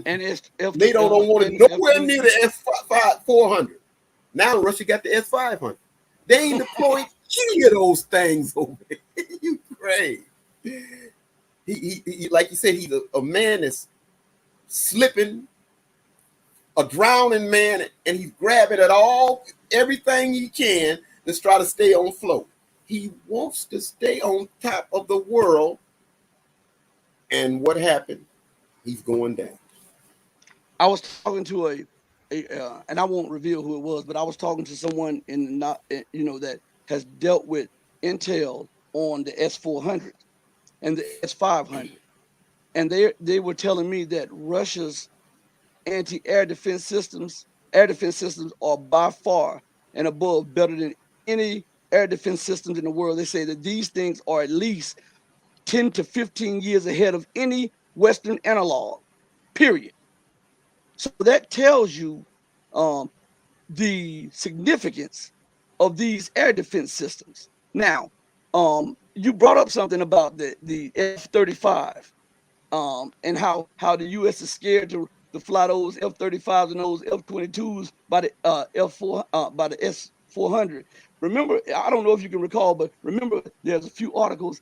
And they don't want it nowhere near the S-400. Now Russia got the S-500. They ain't deployed any of those things over there. You crazy. He like you said, he's a man that's slipping, a drowning man, and he's grabbing at everything he can to try to stay on float. He wants to stay on top of the world. And what happened? He's going down. I was talking to and I won't reveal who it was, but I was talking to someone that has dealt with intel on the S-400 and the S-500, and they were telling me that Russia's anti-air defense systems are by far and above better than any air defense systems in the world. They say that these things are at least 10 to 15 years ahead of any Western analog, period. So that tells you the significance of these air defense systems. Now, you brought up something about the F-35 and how the U.S. is scared to fly those F-35s and those F-22s by the S-400. Remember, I don't know if you can recall, but remember there's a few articles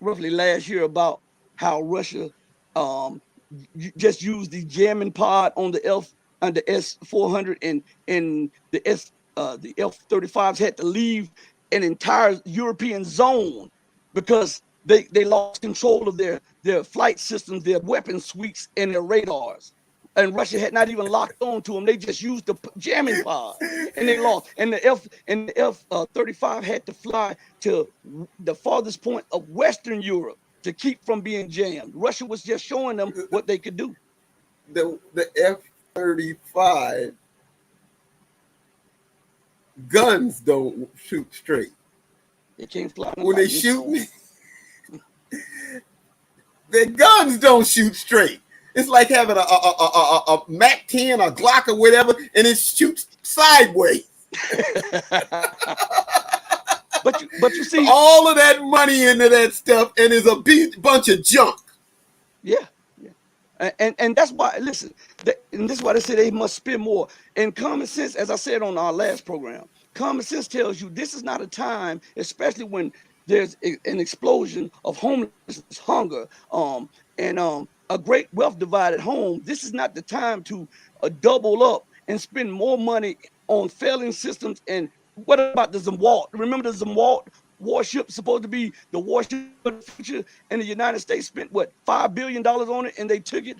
roughly last year about how Russia just used the jamming pod on the S-400 and the F-35s had to leave an entire European zone because they lost control of their flight systems, their weapon suites, and their radars. And Russia had not even locked on to them. They just used the jamming pod, and they lost. And the F-35 had to fly to the farthest point of Western Europe to keep from being jammed. Russia was just showing them what they could do. The F-35 guns don't shoot straight. They can't fly. When they shoot me, their guns don't shoot straight. It's like having a MAC-10, a Glock or whatever, and it shoots sideways. But you see all of that money into that stuff, and it's a bunch of junk. Yeah, yeah. And that's why, listen, and this is why they say they must spend more. And common sense, as I said on our last program, common sense tells you this is not a time, especially when there's an explosion of homelessness, hunger, and a great wealth divide at home. This is not the time to double up and spend more money on failing systems. And what about the Zumwalt? Remember the Zumwalt warship, supposed to be the warship of the future, and the United States spent what, $5 billion on it, and they took it.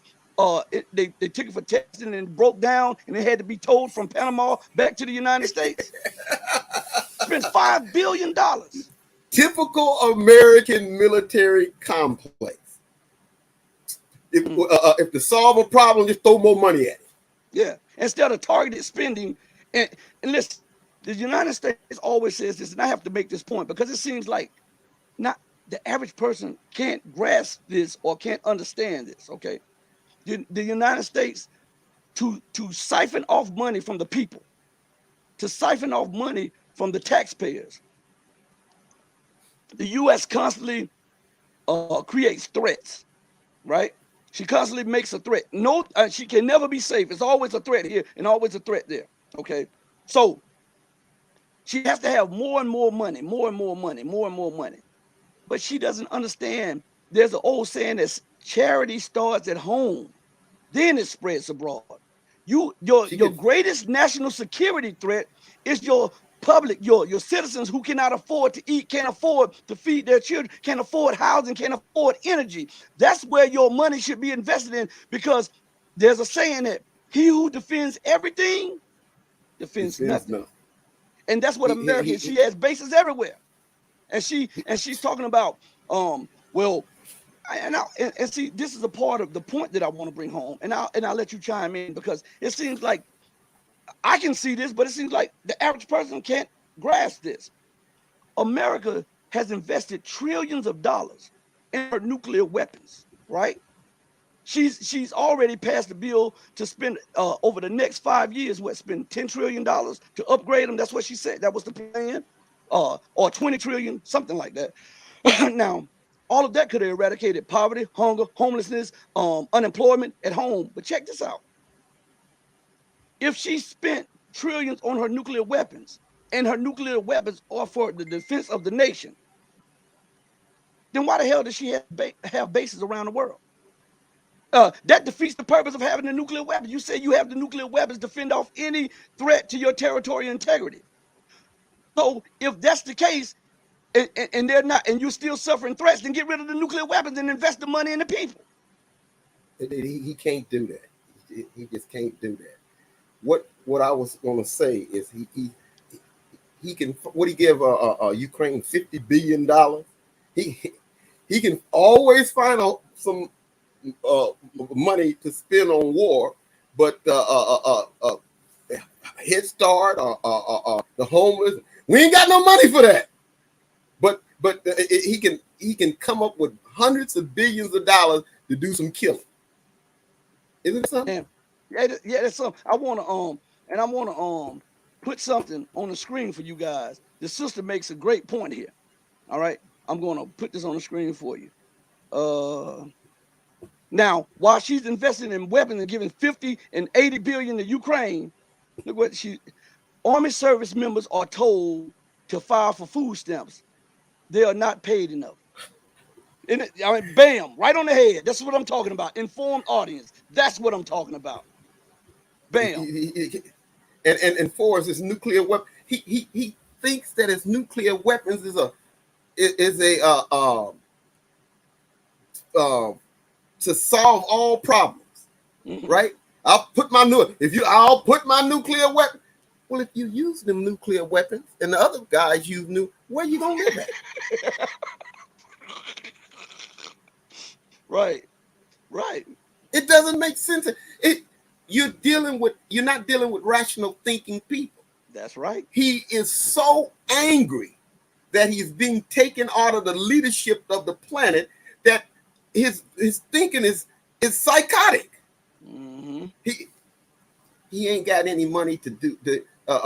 They took it for testing and it broke down, and it had to be towed from Panama back to the United States. Spent $5 billion. Typical American military complex. If to solve a problem, just throw more money at it. Yeah, instead of targeted spending. And listen, the United States always says this, and I have to make this point because it seems like not the average person can't grasp this or can't understand this. Okay, the United States, to siphon off money from the people, to siphon off money from the taxpayers. The U.S. constantly creates threats, right? She constantly makes a threat. No, she can never be safe. It's always a threat here and always a threat there. Okay, so she has to have more and more money, more and more money, more and more money. But she doesn't understand. There's an old saying that charity starts at home, then it spreads abroad. Your greatest national security threat is your public, your citizens who cannot afford to eat, can't afford to feed their children, can't afford housing, can't afford energy. That's where your money should be invested in, because there's a saying that he who defends everything defends nothing. And that's what America is. She has bases everywhere. And she's talking about well, and see, this is a part of the point that I want to bring home, and I'll let you chime in, because it seems like I can see this, but it seems like the average person can't grasp this. America has invested trillions of dollars in her nuclear weapons, right? She's already passed the bill to spend over the next 5 years, spend $10 trillion to upgrade them. That's what she said. That was the plan, or 20 trillion, something like that. Now, all of that could have eradicated poverty, hunger, homelessness, unemployment at home. But check this out. If she spent trillions on her nuclear weapons, and her nuclear weapons are for the defense of the nation, then why the hell does she have bases around the world? That defeats the purpose of having the nuclear weapons. You say you have the nuclear weapons to fend off any threat to your territorial integrity. So if that's the case, and they're not, and you're still suffering threats, then get rid of the nuclear weapons and invest the money in the people. He can't do that. He just can't do that. What I was going to say is he can. What he give Ukraine $50 billion? He can always find out some money to spend on war, but Head Start, the homeless, we ain't got no money for that. But he can come up with hundreds of billions of dollars to do some killing. Isn't it something? Yeah, that's something. I want to put something on the screen for you guys. The sister makes a great point here. All right, I'm going to put this on the screen for you. Now, while she's investing in weapons and giving 50 and 80 billion to Ukraine, look what Army service members are told to file for food stamps. They are not paid enough. Bam, right on the head. That's what I'm talking about. Informed audience. That's what I'm talking about. Bam. And for his nuclear weapon, he thinks that his nuclear weapons is to solve all problems, right? I'll put my nuclear weapon. Well, if you use them nuclear weapons and the other guys use where you gonna live at? Right. It doesn't make sense. You're not dealing with rational thinking people. That's right. He is so angry that he's being taken out of the leadership of the planet that his thinking is psychotic. Mm-hmm. He ain't got any money to do for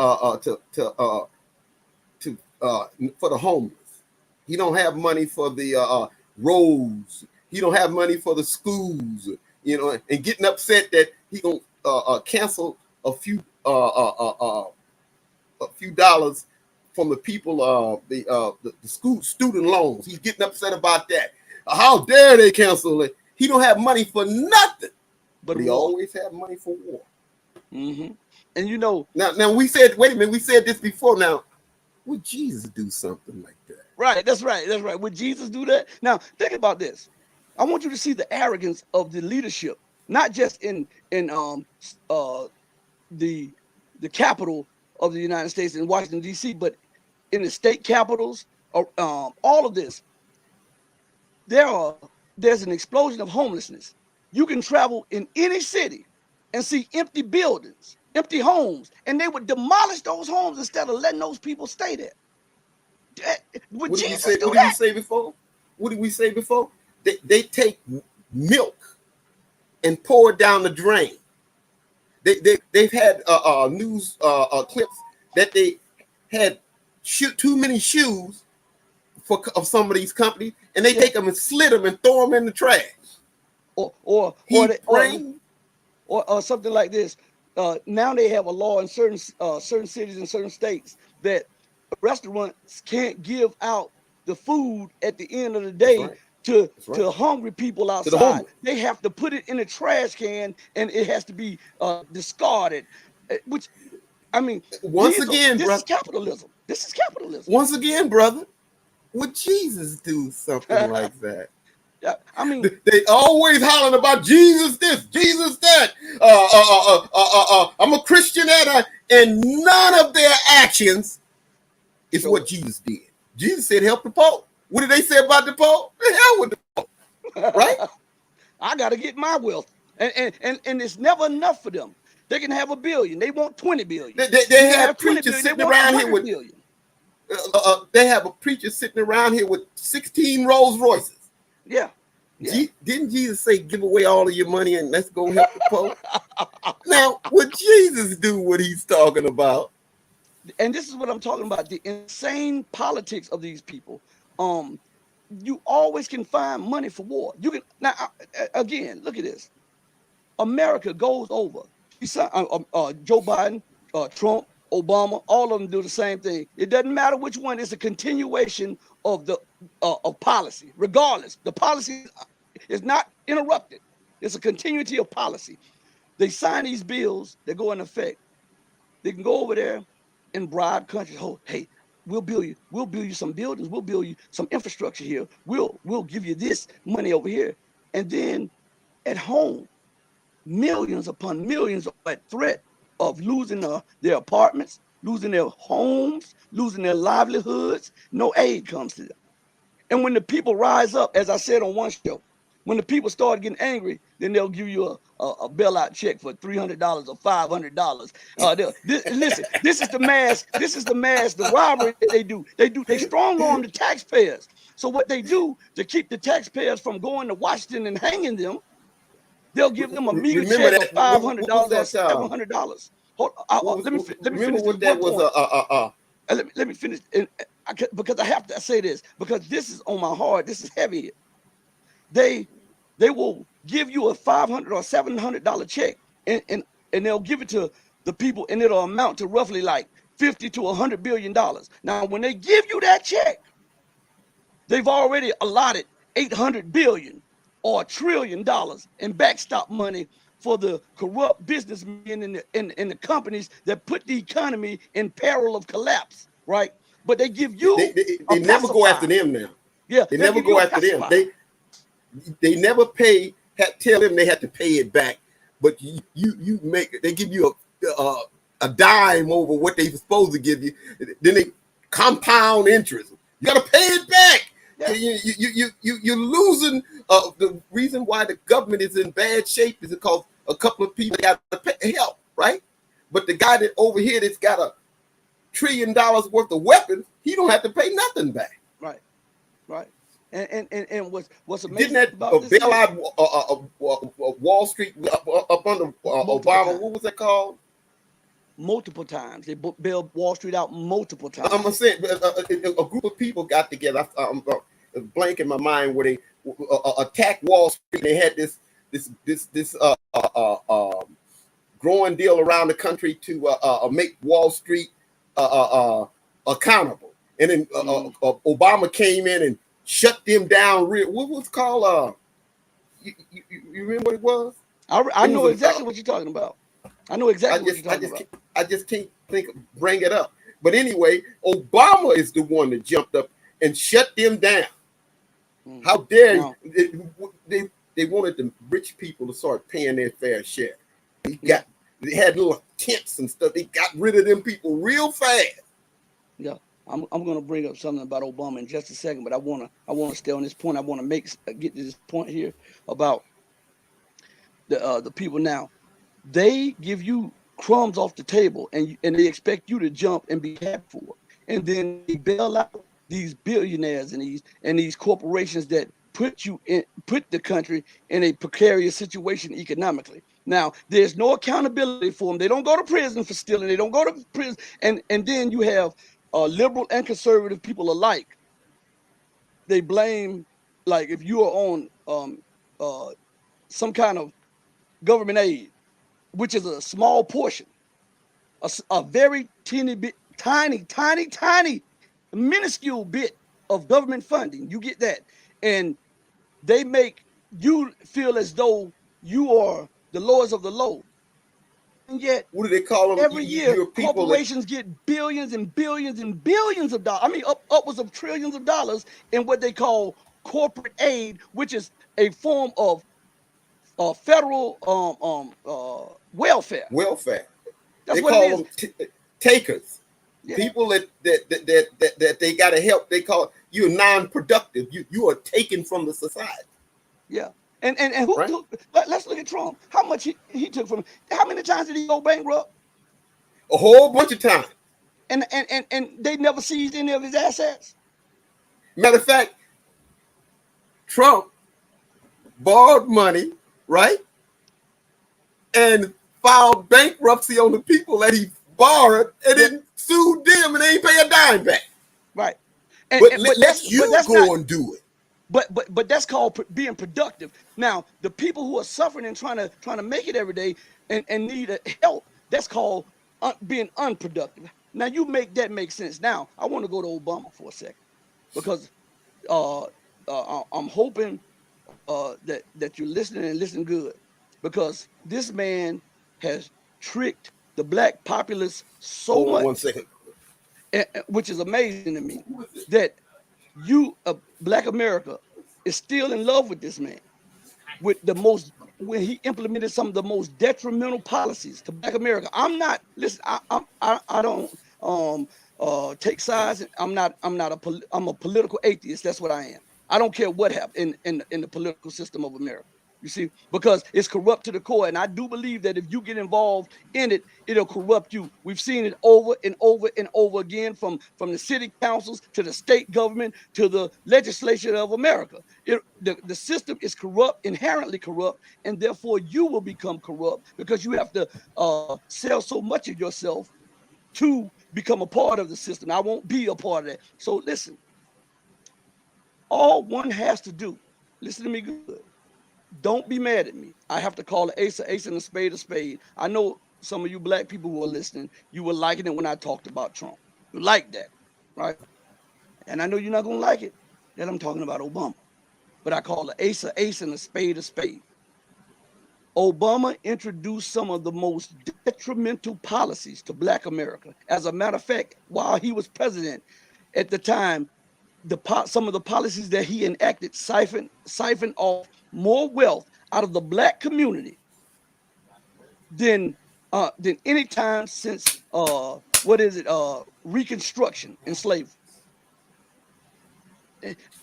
the homeless. He don't have money for the roads. he don't have money for the schools, you know, and getting upset that he gonna cancel a few dollars from the people, the school student loans. He's getting upset about that. How dare they cancel it? He don't have money for nothing, but he always have money for war. Mm-hmm. And you know, now we said, wait a minute, we said this before. Now, would Jesus do something like that? Right, that's right, that's right. Would Jesus do that? Now, think about this. I want you to see the arrogance of the leadership, not just in the capital of the United States in Washington D.C., but in the state capitals. All of this, there's an explosion of homelessness. You can travel in any city and see empty buildings, empty homes, and they would demolish those homes instead of letting those people stay there. What did we say before? What did we say before? They take milk and pour it down the drain. They've had news clips that they had too many shoes of some of these companies, and they take them and slit them and throw them in the trash. Or something like this. Now they have a law in certain cities and certain states that restaurants can't give out the food at the end of the day to hungry people outside. They have to put it in a trash can, and it has to be discarded. Which, I mean, this is capitalism. This is capitalism. Once again, brother, would Jesus do something like that? Yeah, I mean, they always hollering about Jesus this, Jesus that. I'm a Christian, and none of their actions is what Jesus did. Jesus said, "Help the poor." What did they say about the poor? The hell with the poor, right? I got to get my wealth, and it's never enough for them. They can have $1 billion. They want 20 billion. They have preachers sitting around here with billion. They have a preacher sitting around here with 16 Rolls Royces. Yeah. Didn't Jesus say, "Give away all of your money and let's go help the poor"? Now, would Jesus do what he's talking about? And this is what I'm talking about: the insane politics of these people. You always can find money for war. You can now again. Look at this. America goes over. Joe Biden, Trump, Obama, all of them do the same thing. It doesn't matter which one. It's a continuation of the of policy. Regardless, the policy is not interrupted. It's a continuity of policy. They sign these bills that go into effect. They can go over there and bribe countries. Oh, hey, we'll build you some buildings. We'll build you some infrastructure here. We'll give you this money over here. And then at home, millions upon millions are at threat of losing their apartments, losing their homes, losing their livelihoods. No aid comes to them. And when the people rise up, as I said on one show, when the people start getting angry, then they'll give you a bailout check for $300 or $500. Listen, this is the mass. The robbery that they do. They strong arm the taxpayers. So what they do to keep the taxpayers from going to Washington and hanging them, they'll give them a meager check of $500 or $700. Let me finish what that was. Let me finish, because I have to say this, because this is on my heart. This is heavy. They will give you a $500 or $700 check, and they'll give it to the people, and it'll amount to roughly like $50 to $100 billion. Now, when they give you that check, they've already allotted $800 billion or $1 trillion in backstop money for the corrupt businessmen and the companies that put the economy in peril of collapse, right? But they give you they never go after them now. Yeah, they never go after them. They never tell them they have to pay it back, but they give you a dime over what they're supposed to give you. Then they compound interest. You got to pay it back. Yeah. You're losing. The reason why the government is in bad shape is because a couple of people got to pay help, right? But the guy that over here that's got $1 trillion worth of weapons, he don't have to pay nothing back. Right. And what's amazing didn't that about bail out Wall Street up under Obama? What was that called? Multiple times. They bailed Wall Street out multiple times. I'm saying a group of people got together. I'm blank in my mind where attack Wall Street. They had this growing deal around the country to make Wall Street accountable. And then Obama came in and shut them down. What was it called? You remember what it was? I know exactly what you're talking about. I know exactly what you're talking about. I just can't bring it up. But anyway, Obama is the one that jumped up and shut them down. How dare you? They wanted the rich people to start paying their fair share. They had little tents and stuff. They got rid of them people real fast. Yeah, I'm going to bring up something about Obama in just a second, but I want to stay on this point. I want to get to this point here about the people now. They give you crumbs off the table and they expect you to jump and be happy for it. And then they bail out these billionaires and these corporations that put the country in a precarious situation economically. Now, there's no accountability for them. They don't go to prison for stealing. They don't go to prison. And then you have liberal and conservative people alike. They blame, like, if you are on some kind of government aid, which is a small portion, a very tiny, minuscule bit of government funding. You get that. And they make you feel as though you are the lowest of the low. And yet, what do they call them? Every year, corporations get billions and billions and billions of dollars. I mean, upwards of trillions of dollars in what they call corporate aid, which is a form of federal welfare. Welfare. That's they what call it is. them takers. Yeah. People that they got to help. They call you're non-productive. You are taken from the society. Yeah. And who right? took? Let's look at Trump. How much he took from? How many times did he go bankrupt? A whole bunch of times. And they never seized any of his assets. Matter of fact, Trump borrowed money, right, and filed bankruptcy on the people that he borrowed, and then sued them, and they ain't pay a dime back. Right. But let you go and do it. But that's called being productive. Now, the people who are suffering and trying to make it every day and need help, that's called being unproductive. Now, you make that make sense. Now, I want to go to Obama for a second because I'm hoping that you're listening and listen good, because this man has tricked the black populace so much. 1 second. Which is amazing to me, that Black America is still in love with this man, when he implemented some of the most detrimental policies to Black America. I'm not, listen, I don't take sides. I'm a political atheist. That's what I am. I don't care what happened in the political system of America. You see, because it's corrupt to the core. And I do believe that if you get involved in it, it'll corrupt you. We've seen it over and over and over again, from the city councils to the state government to the legislature of America. The system is corrupt, inherently corrupt, and therefore you will become corrupt because you have to sell so much of yourself to become a part of the system. I won't be a part of that. So listen, all one has to do, listen to me good. Don't be mad at me. I have to call an ace and a spade a spade. I know some of you black people who are listening, you were liking it when I talked about Trump. You like that, right? And I know you're not going to like it that I'm talking about Obama. But I call an ace and a spade a spade. Obama introduced some of the most detrimental policies to Black America. As a matter of fact, while he was president at the time, some of the policies that he enacted siphoned off more wealth out of the Black community than any time since Reconstruction and slavery.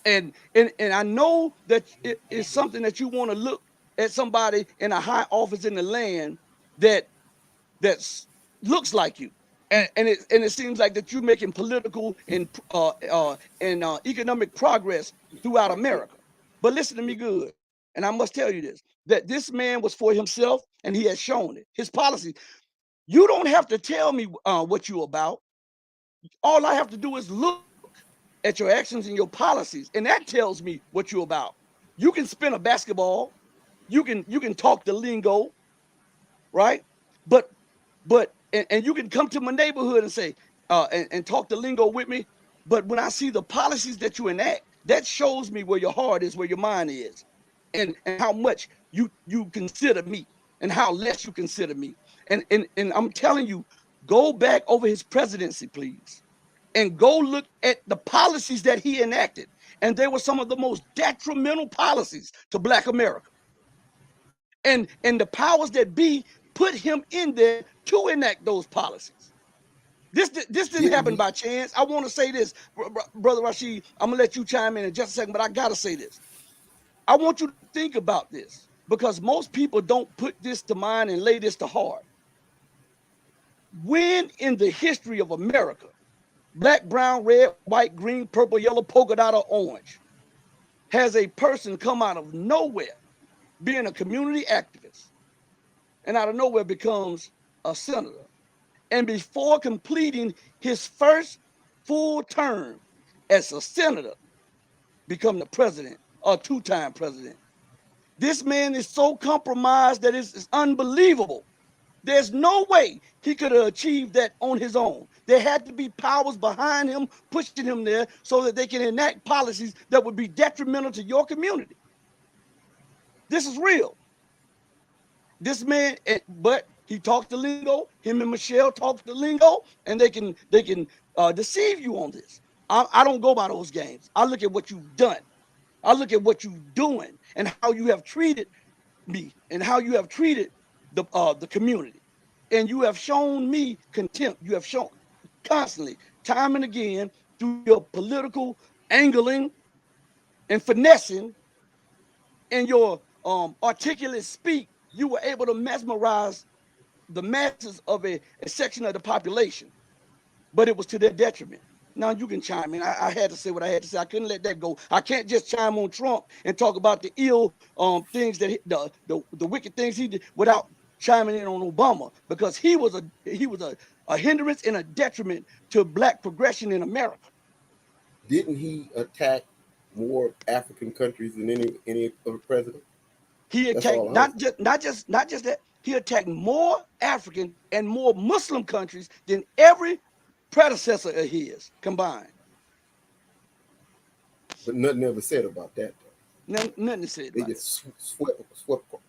And I know that it is something that you want to look at somebody in a high office in the land that looks like you. And it seems like that you're making political and economic progress throughout America. But listen to me good, and I must tell you this, that this man was for himself, and he has shown it. His policies. You don't have to tell me what you're about. All I have to do is look at your actions and your policies, and that tells me what you're about. You can spin a basketball, you can talk the lingo, right? But and you can come to my neighborhood and say and talk the lingo with me. But when I see the policies that you enact, that shows me where your heart is, where your mind is, and how much you consider me, and how less you consider me. And I'm telling you, go back over his presidency, please, and go look at the policies that he enacted. And they were some of the most detrimental policies to Black America. And the powers that be put him in there to enact those policies. This didn't happen by chance. I want to say this, Brother Rashid. I'm gonna let you chime in just a second, but I gotta say this. I want you to think about this, because most people don't put this to mind and lay this to heart. When in the history of America, black, brown, red, white, green, purple, yellow, polka dot, or orange, has a person come out of nowhere, being a community activist, and out of nowhere becomes a senator, and before completing his first full term as a senator, become the president, or two-time president? This man is so compromised that it's unbelievable. There's no way he could have achieved that on his own. There had to be powers behind him, pushing him there, so that they can enact policies that would be detrimental to your community. This is real. This man, but he talked the lingo. Him and Michelle talked the lingo, and they can deceive you on this. I don't go by those games. I look at what you've done. I look at what you're doing and how you have treated me and how you have treated the community. And you have shown me contempt. You have shown constantly, time and again, through your political angling and finessing and your articulate speak, you were able to mesmerize the masses of a section of the population, but it was to their detriment. Now you can chime in. I had to say what I had to say. I couldn't let that go. I can't just chime on Trump and talk about the ill things that the wicked things he did without chiming in on Obama, because he was a hindrance and a detriment to black progression in America. Didn't he attack more African countries than any of the presidents? He attacked not just that. He attacked more African and more Muslim countries than every predecessor of his combined. But nothing ever said about that, though. Nothing said. They just swept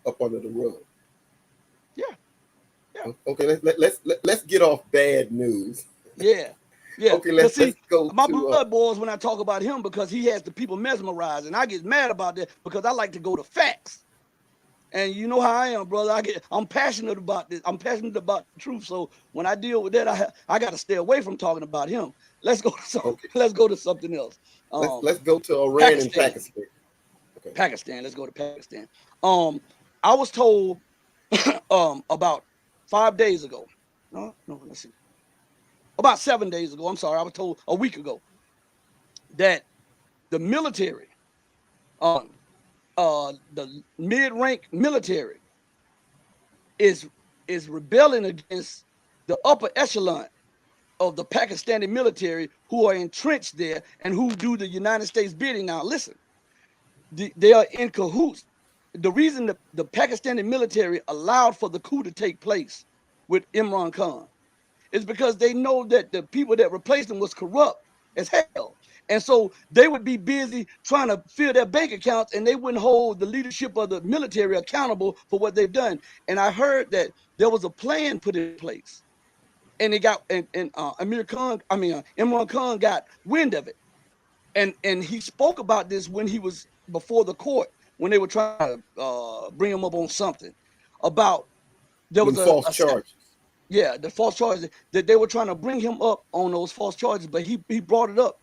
up under the rug. Yeah. Okay, let's get off bad news. Yeah. Okay, let's go. My blood boils when I talk about him, because he has the people mesmerized, and I get mad about that because I like to go to facts. And you know how I am, brother. I'm passionate about this. I'm passionate about the truth. So when I deal with that, I got to stay away from talking about him. Let's go to something. Okay. Let's go to something else. Let's go to Iran and Pakistan. Okay. Pakistan. Let's go to Pakistan. I was told about 5 days ago. No, let's see. About 7 days ago. I'm sorry. I was told a week ago that the military, the mid-rank military, is rebelling against the upper echelon of the Pakistani military, who are entrenched there and who do the United States bidding. Now, listen, they are in cahoots. The reason the Pakistani military allowed for the coup to take place with Imran Khan is because they know that the people that replaced him was corrupt as hell. And so they would be busy trying to fill their bank accounts, and they wouldn't hold the leadership of the military accountable for what they've done. And I heard that there was a plan put in place, and Imran Khan got wind of it. And he spoke about this when he was before the court, when they were trying to bring him up on something about there was false charges. Yeah, the false charges, that they were trying to bring him up on those false charges, but he brought it up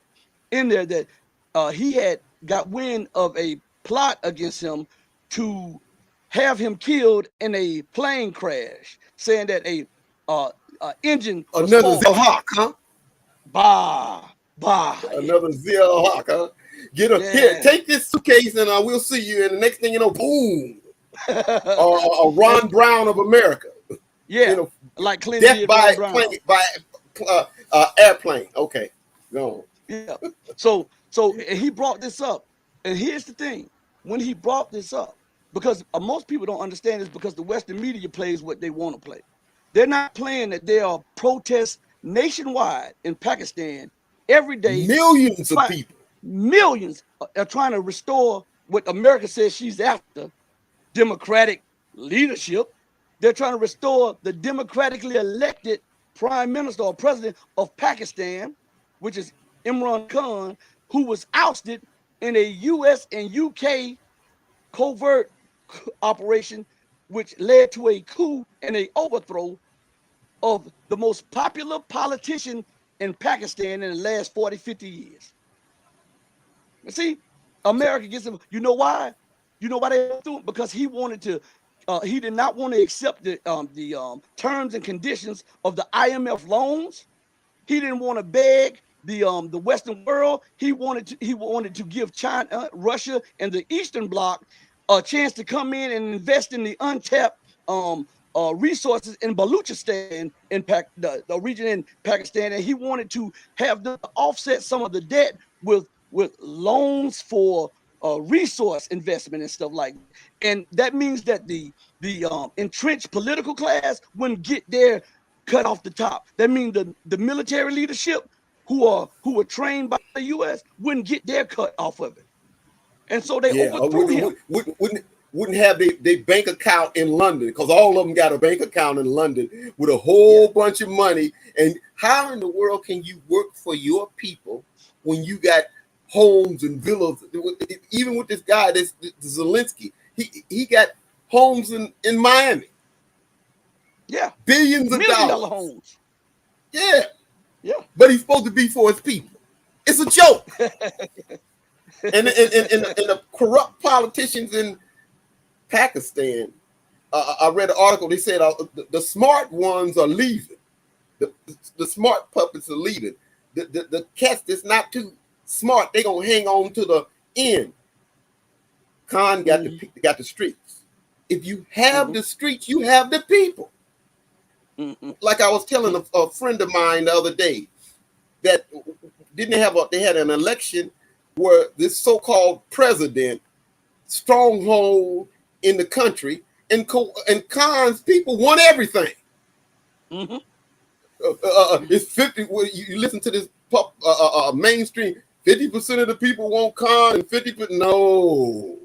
in there that he had got wind of a plot against him to have him killed in a plane crash, saying that a engine. Another Zil-Haq, huh? Another Zil-Haq, huh? Here, take this suitcase and we'll see you. And the next thing you know, boom, a Ron Brown of America. Yeah, you know, like Clinton death by airplane. Okay, go on. Yeah. So he brought this up, and here's the thing: when he brought this up, because most people don't understand this because the Western media plays what they want to play. They're not playing that there are protests nationwide in Pakistan every day. Millions of people. Millions are trying to restore what America says she's after, democratic leadership. They're trying to restore the democratically elected prime minister or president of Pakistan, which is Imran Khan, who was ousted in a US and UK covert operation, which led to a coup and a overthrow of the most popular politician in Pakistan in the last 40, 50 years. See, America gets him. You know why? You know why they threw it? Because he wanted to. He did not want to accept the terms and conditions of the IMF loans. He didn't want to beg the Western world. He wanted to give China, Russia, and the Eastern Bloc a chance to come in and invest in the untapped resources in Baluchistan, in the region in Pakistan, and he wanted to have them offset some of the debt with loans for resource investment and stuff like that. And that means that the entrenched political class wouldn't get their cut off the top. That means the military leadership who were trained by the U.S. wouldn't get their cut off of it. And so they overthrew him. Wouldn't have their bank account in London, because all of them got a bank account in London with a whole bunch of money. And how in the world can you work for your people when you got homes and villas? Even with this guy, this Zelensky, he got homes in Miami. Yeah, billions of dollars. Homes. Yeah, yeah. But he's supposed to be for his people. It's a joke. and the corrupt politicians in Pakistan. I read an article. They said the smart ones are leaving. The smart puppets are leaving. The cats that's not too smart, they gonna hang on to the end. Khan got the streets. If you have the streets, you have the people. Like I was telling a friend of mine the other day, that they had an election where this so-called president stronghold in the country, and Khan's people won everything. It's 50. You listen to this mainstream. 50% of the people want Khan, and 50%. No,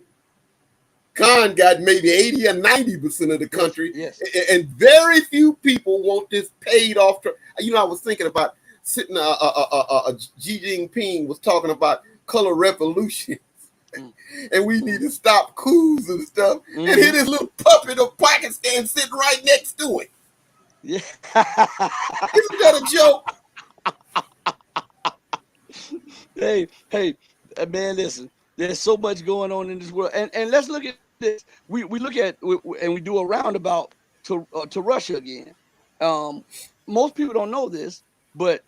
Khan got maybe 80 or 90% of the country, yes. And very few people want this paid off. I was thinking about sitting. Xi Jinping was talking about color revolutions, and we need to stop coups and stuff. And here this little puppet of Pakistan sitting right next to him. Yeah, isn't that a joke? Hey, man, listen. There's so much going on in this world, and let's look at this. We look at and we do a roundabout to Russia again. Most people don't know this, but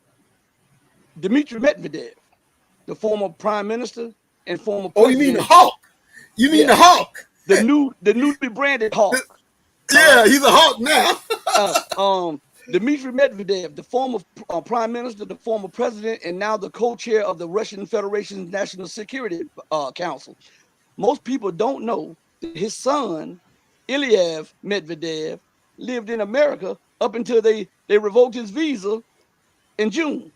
Dmitry Medvedev, the former prime minister and former president. Oh, you mean the Hulk? You mean the Hulk? The newly branded Hulk. Yeah, he's a Hulk now. Dmitry Medvedev, the former prime minister, the former president, and now the co-chair of the Russian Federation's National Security Council. Most people don't know that his son, Ilya Medvedev, lived in America up until they revoked his visa in June.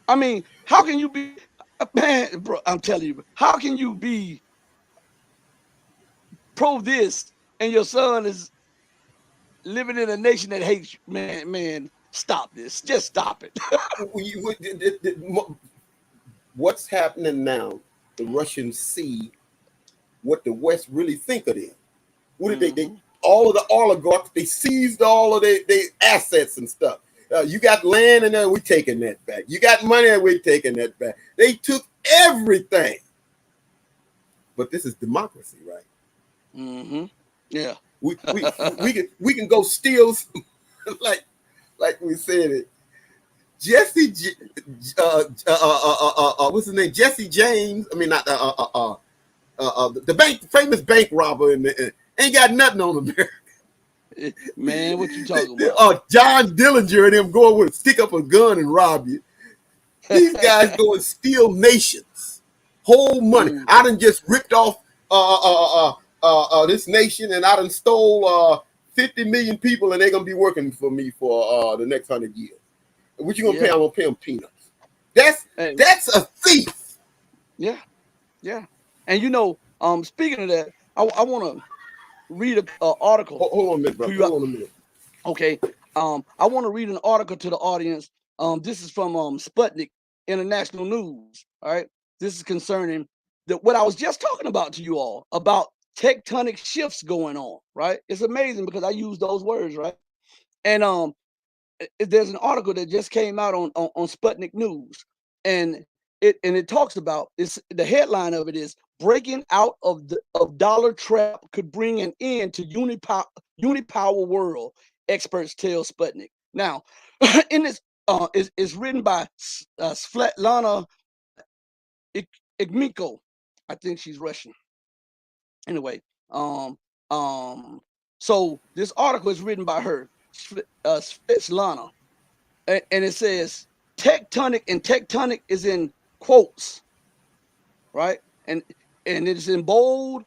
I mean, how can you be, man, bro, I'm telling you, how can you be pro this and your son is living in a nation that hates you? Man, stop this. Just stop it. What's happening now? The Russians see what the West really think of them. What did they all of the oligarchs, they seized all of their assets and stuff. You got land in there, we're taking that back. You got money, we're taking that back. They took everything. But this is democracy, right? Yeah. We can go steal some, like we said it. Jesse, what's his name? Jesse James. I mean, not the famous bank robber, ain't got nothing on America. Man, what you talking about? John Dillinger and them going with stick up a gun and rob you. These guys go and steal nations, whole money. I done just ripped off this nation, and I done stole 50 million people, and they're gonna be working for me for the next 100 years. What you gonna pay? I'm gonna pay them peanuts. That's a thief. Yeah, yeah. And speaking of that, I want to read an article. Hold on a minute, bro. Hold on a minute. Okay. I want to read an article to the audience. This is from Sputnik International News. All right. This is concerning what I was just talking about to you all about tectonic shifts going on. Right. It's amazing because I use those words. Right. And there's an article that just came out on Sputnik News, and it talks about the headline of it is breaking out of dollar trap could bring an end to unipower world, experts tell Sputnik. Now, in this is written by Svetlana Igmiko. I think she's Russian. Anyway, so this article is written by her, Svetlana, and it says tectonic, and tectonic is in quotes, right? And it is in bold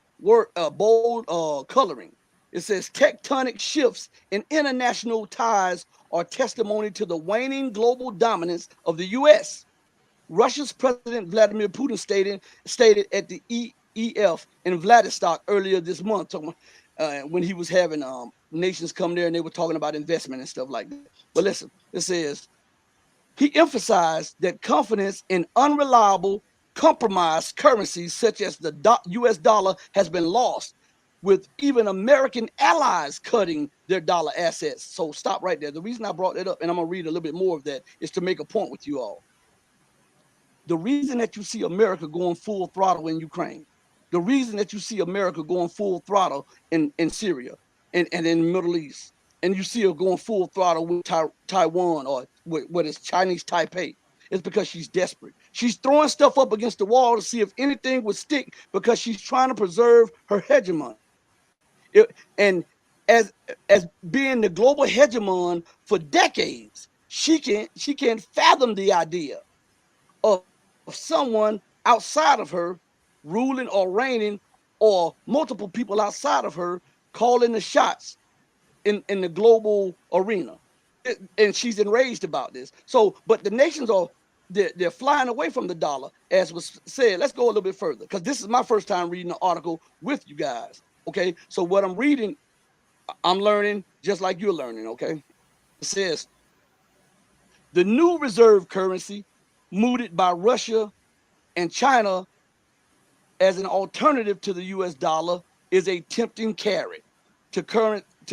coloring. It says tectonic shifts in international ties are testimony to the waning global dominance of the U.S. Russia's President Vladimir Putin stated at the EF in Vladivostok earlier this month, when he was having nations come there and they were talking about investment and stuff like that. But listen, it says he emphasized that confidence in unreliable, compromised currencies such as the U.S. dollar has been lost, with even American allies cutting their dollar assets. So stop right there. The reason I brought that up, and I'm going to read a little bit more of that, is to make a point with you all. The reason that you see America going full throttle in Ukraine, the reason that you see America going full throttle in Syria and in the Middle East, and you see her going full throttle with Taiwan or what is Chinese Taipei, is because she's desperate. She's throwing stuff up against the wall to see if anything would stick because she's trying to preserve her hegemony. And as being the global hegemon for decades, she can't fathom the idea of someone outside of her ruling or reigning, or multiple people outside of her calling the shots in the global arena. And she's enraged about this. So, but the nations they're flying away from the dollar, as was said. Let's go a little bit further, because this is my first time reading the article with you guys. Okay, so what I'm reading, I'm learning just like you're learning. Okay, it says the new reserve currency, mooted by Russia and China as an alternative to the U.S. dollar, is a tempting carrot to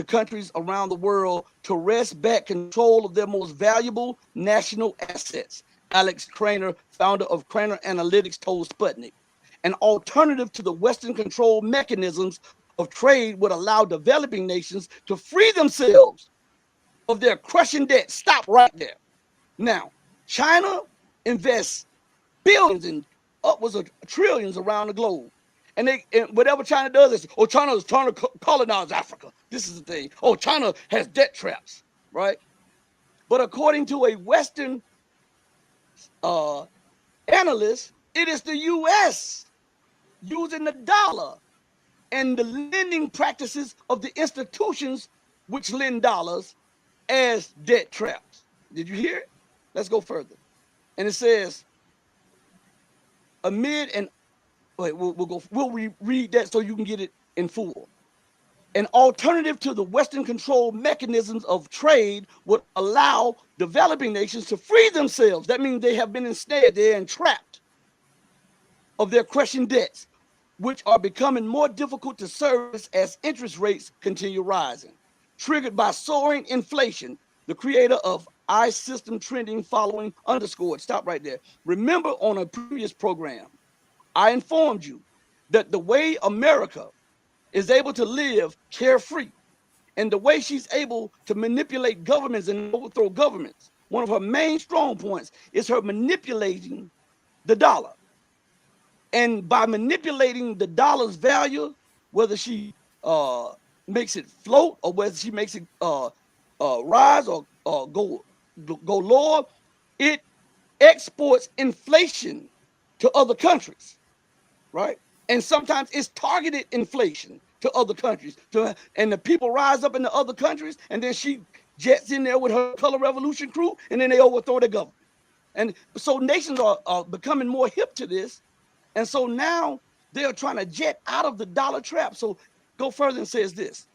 countries around the world to wrest back control of their most valuable national assets. Alex Craner, founder of Craner Analytics, told Sputnik. An alternative to the Western control mechanisms of trade would allow developing nations to free themselves of their crushing debt. Stop right there. Now, China invests billions and upwards of trillions around the globe. And whatever China does is, China is trying to colonize Africa. This is the thing. China has debt traps, right? But according to a Western analyst, it is the U.S. using the dollar and the lending practices of the institutions which lend dollars as debt traps. Did you hear it? Let's go further. And it says, amid and we'll read that so you can get it in full. An alternative to the Western control mechanisms of trade would allow developing nations to free themselves. That means they have been ensnared, they're entrapped of their crushing debts, which are becoming more difficult to service as interest rates continue rising. Triggered by soaring inflation, the creator of iSystem Trending Following underscored. Stop right there. Remember, on a previous program, I informed you that the way America is able to live carefree and the way she's able to manipulate governments and overthrow governments, one of her main strong points is her manipulating the dollar. And by manipulating the dollar's value, whether she makes it float or whether she makes it rise or go lower, it exports inflation to other countries, right? And sometimes it's targeted inflation to other countries. And the people rise up in the other countries, and then she jets in there with her color revolution crew, and then they overthrow the government. And so nations are becoming more hip to this. And so now they are trying to jet out of the dollar trap. So go further and says this.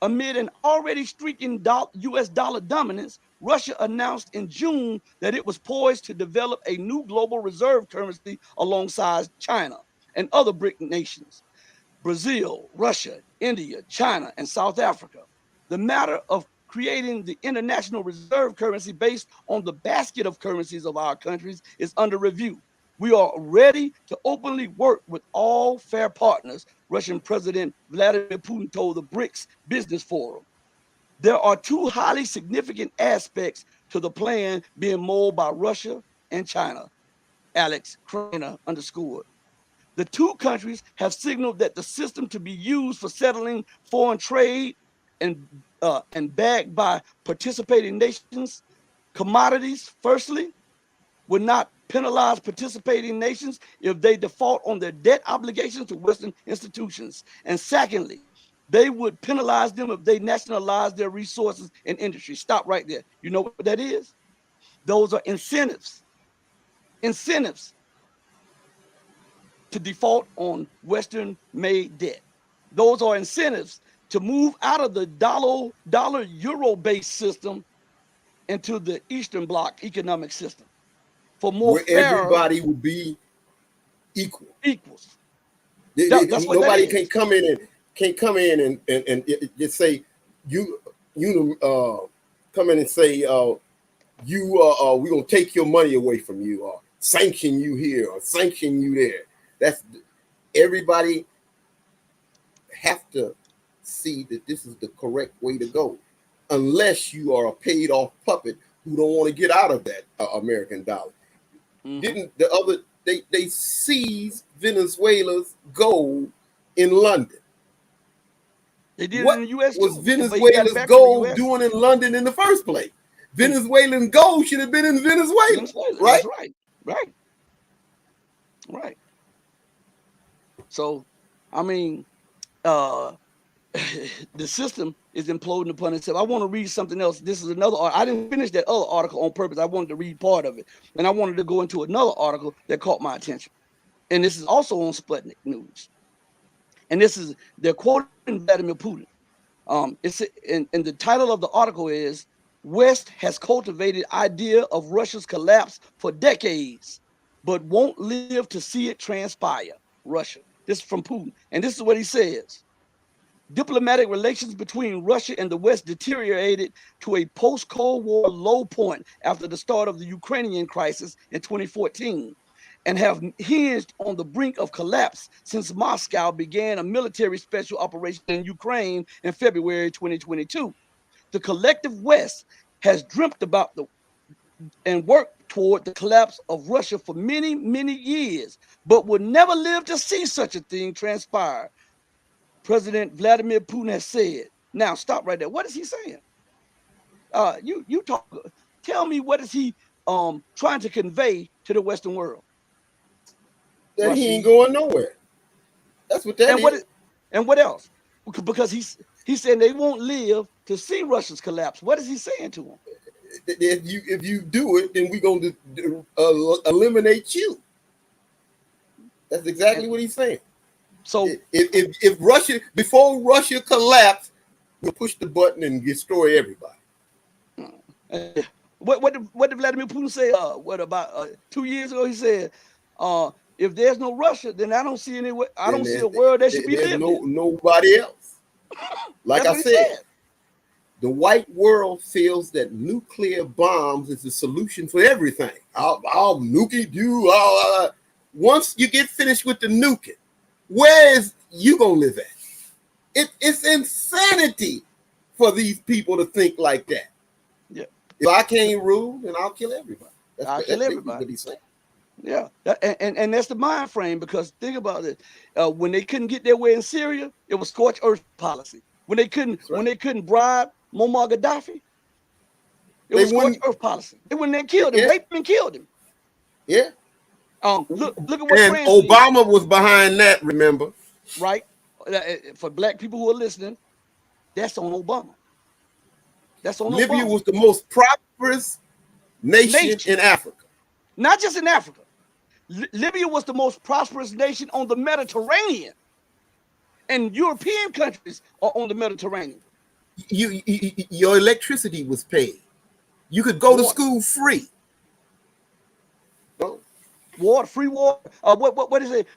Amid an already streaking US dollar dominance, Russia announced in June that it was poised to develop a new global reserve currency alongside China and other BRIC nations, Brazil, Russia, India, China, and South Africa. The matter of creating the international reserve currency based on the basket of currencies of our countries is under review. We are ready to openly work with all fair partners, Russian President Vladimir Putin told the BRICS Business Forum. There are two highly significant aspects to the plan being molded by Russia and China, Alex Krainer underscored. The two countries have signaled that the system to be used for settling foreign trade and backed by participating nations, commodities, firstly, would not penalize participating nations if they default on their debt obligations to Western institutions. And secondly, they would penalize them if they nationalize their resources and industry. Stop right there. You know what that is? Those are incentives. Incentives to default on Western-made debt. Those are incentives to move out of the dollar euro-based system into the Eastern Bloc economic system for more where fairer, everybody would be equals. That's what nobody that can come in and just say you come in and say we're gonna take your money away from you or sanction you here or sanction you there. That's everybody have to see that this is the correct way to go, unless you are a paid off puppet who don't want to get out of that American dollar. Mm-hmm. Didn't the other they seized Venezuela's gold in London? They did what it in the U.S. was too, Venezuela's gold doing in London in the first place? Venezuelan gold should have been in Venezuela. Right? That's right. So, I mean, the system is imploding upon itself. I want to read something else. This is another. I didn't finish that other article on purpose. I wanted to read part of it, and I wanted to go into another article that caught my attention. And this is also on Sputnik News. And they're quoting Vladimir Putin. It's and the title of the article is "West has cultivated idea of Russia's collapse for decades, but won't live to see it transpire." Russia. This is from Putin, and this is what he says. Diplomatic relations between Russia and the West deteriorated to a post-Cold War low point after the start of the Ukrainian crisis in 2014 and have hinged on the brink of collapse since Moscow began a military special operation in Ukraine in February 2022. The collective West has dreamt about and worked toward the collapse of Russia for many, many years, but would never live to see such a thing transpire. President Vladimir Putin has said. Now, stop right there. What is he saying? You talk. Tell me, what is he trying to convey to the Western world? That Russia. He ain't going nowhere. That's what that is. And what else? Because he's saying they won't live to see Russia's collapse. What is he saying to them? If you do it, then we're going to eliminate you. That's exactly what he's saying. So if Russia, before Russia collapsed, we'll push the button and destroy everybody. What did Vladimir Putin say? What about 2 years ago? He said, if there's no Russia, then I don't see any. I don't see a world that should be lived in. Nobody else. Like I said, the white world feels that nuclear bombs is the solution for everything. I'll nuke you. Once you get finished with the nuking, where is you gonna live at? It's insanity for these people to think like that. Yeah. If I can't rule, then I'll kill everybody. I'll kill everybody. What he's saying. Yeah, and that's the mind frame, because think about it. When they couldn't get their way in Syria, it was scorched earth policy. When they couldn't bribe Muammar Gaddafi, it was scorched earth policy. They went there and killed him, raped him and killed him. Yeah. Look at what And France did, Obama was behind that, remember? right? For black people who are listening, that's on Obama. That's on Libya Obama. was the most prosperous nation Nation, in Africa. not just in Africa. Libya was the most prosperous nation on the Mediterranean, and European countries are on the Mediterranean. Your electricity was paid. You could go to Water, school free. Oh, water, free water. What is it?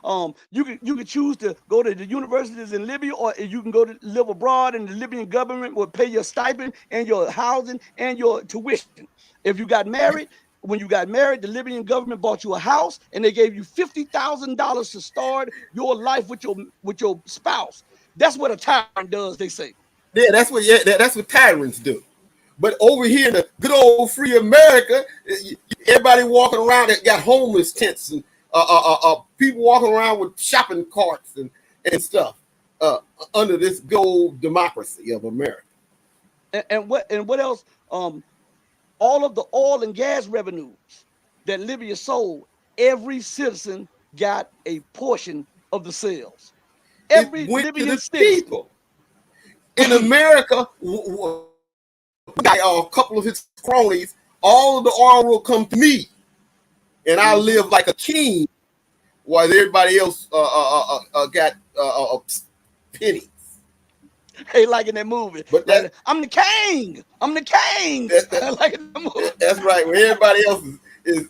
You could choose to go to the universities in Libya, or you can go to live abroad, and the Libyan government will pay your stipend and your housing and your tuition. If you got married, when you got married, the Libyan government bought you a house, and they gave you $50,000 to start your life with your spouse. That's what a tyrant does, they say. yeah, that's what tyrants do. But over here in the good old free America, everybody walking around that got homeless tents and people walking around with shopping carts and stuff under this good old democracy of America. And what else? All of the oil and gas revenues that Libya sold, every citizen got a portion of the sales. It Every went to Libyan the citizen. people. In America, a couple of his cronies, all of the oil will come to me, and I live like a king, while everybody else got pennies. Hey, like in that movie. But Like, I'm the king. I'm the king. Like in the movie. That's right. When everybody else is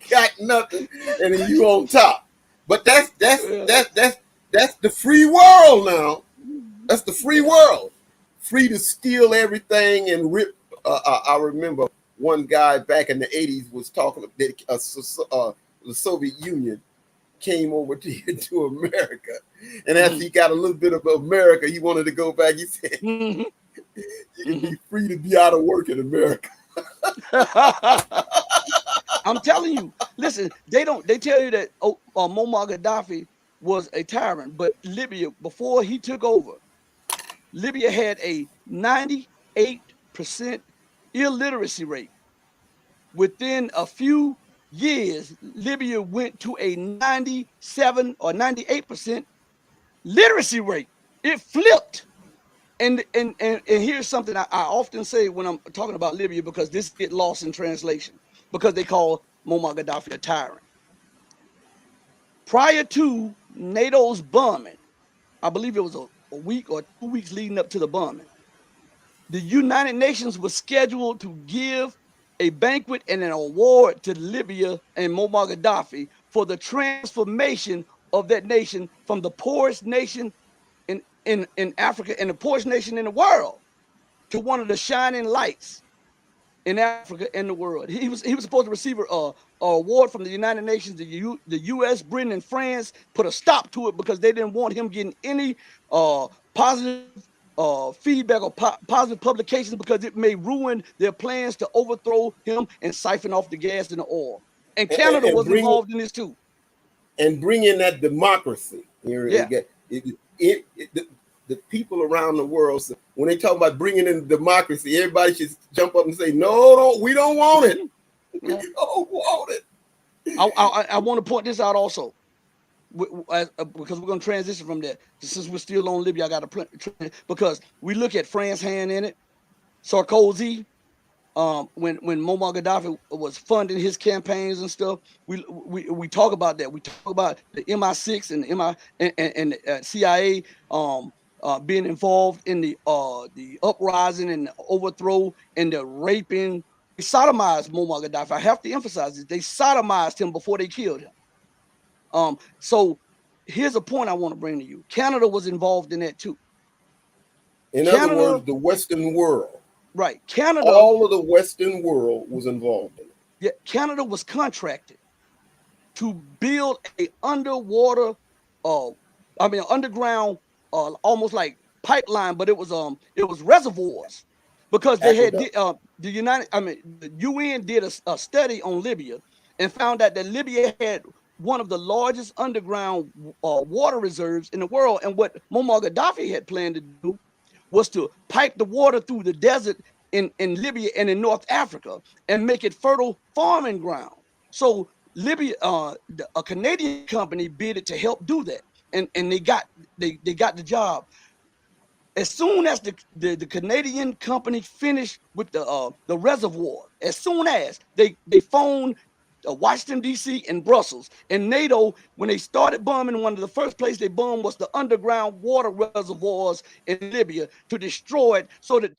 got nothing, and then you on top. But that's the free world now. That's the free world. Free to steal everything and rip. I remember one guy back in the 80s was talking that the Soviet Union came over to America. And after he got a little bit of America, he wanted to go back. He said, you can be free to be out of work in America. I'm telling you, listen, they tell you that Muammar Gaddafi was a tyrant, but Libya, before he took over, Libya had a 98% illiteracy rate. Within a few years, Libya went to a 97 or 98% literacy rate. It flipped. And here's something I often say when I'm talking about Libya, because this get lost in translation, because they call Muammar Gaddafi a tyrant. Prior to NATO's bombing, I believe it was a week or 2 weeks leading up to the bombing, the United Nations was scheduled to give a banquet and an award to Libya and Muammar Gaddafi for the transformation of that nation from the poorest nation in Africa and the poorest nation in the world to one of the shining lights in Africa and the world. He was supposed to receive a award from the United Nations. The U.S., Britain, and France put a stop to it because they didn't want him getting any positive feedback or positive publications, because it may ruin their plans to overthrow him and siphon off the gas and the oil. And Canada was involved in this too. And bring in that democracy. Yeah. The people around the world, when they talk about bringing in democracy, everybody should jump up and say, no, we don't want it. We don't want it. I want to point this out also, because we're going to transition from that. Since we're still on Libya, I got to because we look at France's hand in it. Sarkozy, when Muammar Gaddafi was funding his campaigns and stuff, we talk about that. We talk about the MI6 and the CIA being involved in the uprising and the overthrow and the raping. They sodomized Muammar Gaddafi. I have to emphasize this. They sodomized him before they killed him. So here's a point I want to bring to you. Canada was involved in that too. In other words, the Western world. Right. Canada. All of the Western world was involved in it. Yeah, Canada was contracted to build a underwater, underground, almost like pipeline, but it was reservoirs, because they had the UN did a study on Libya and found out that Libya had one of the largest underground water reserves in the world. And what Muammar Gaddafi had planned to do was to pipe the water through the desert in Libya and in North Africa and make it fertile farming ground. So Libya, a Canadian company bid to help do that, and they got the job. As soon as the Canadian company finished with the reservoir, as soon as they phoned Washington D.C. and Brussels and NATO, when they started bombing, one of the first places they bombed was the underground water reservoirs in Libya to destroy it, so that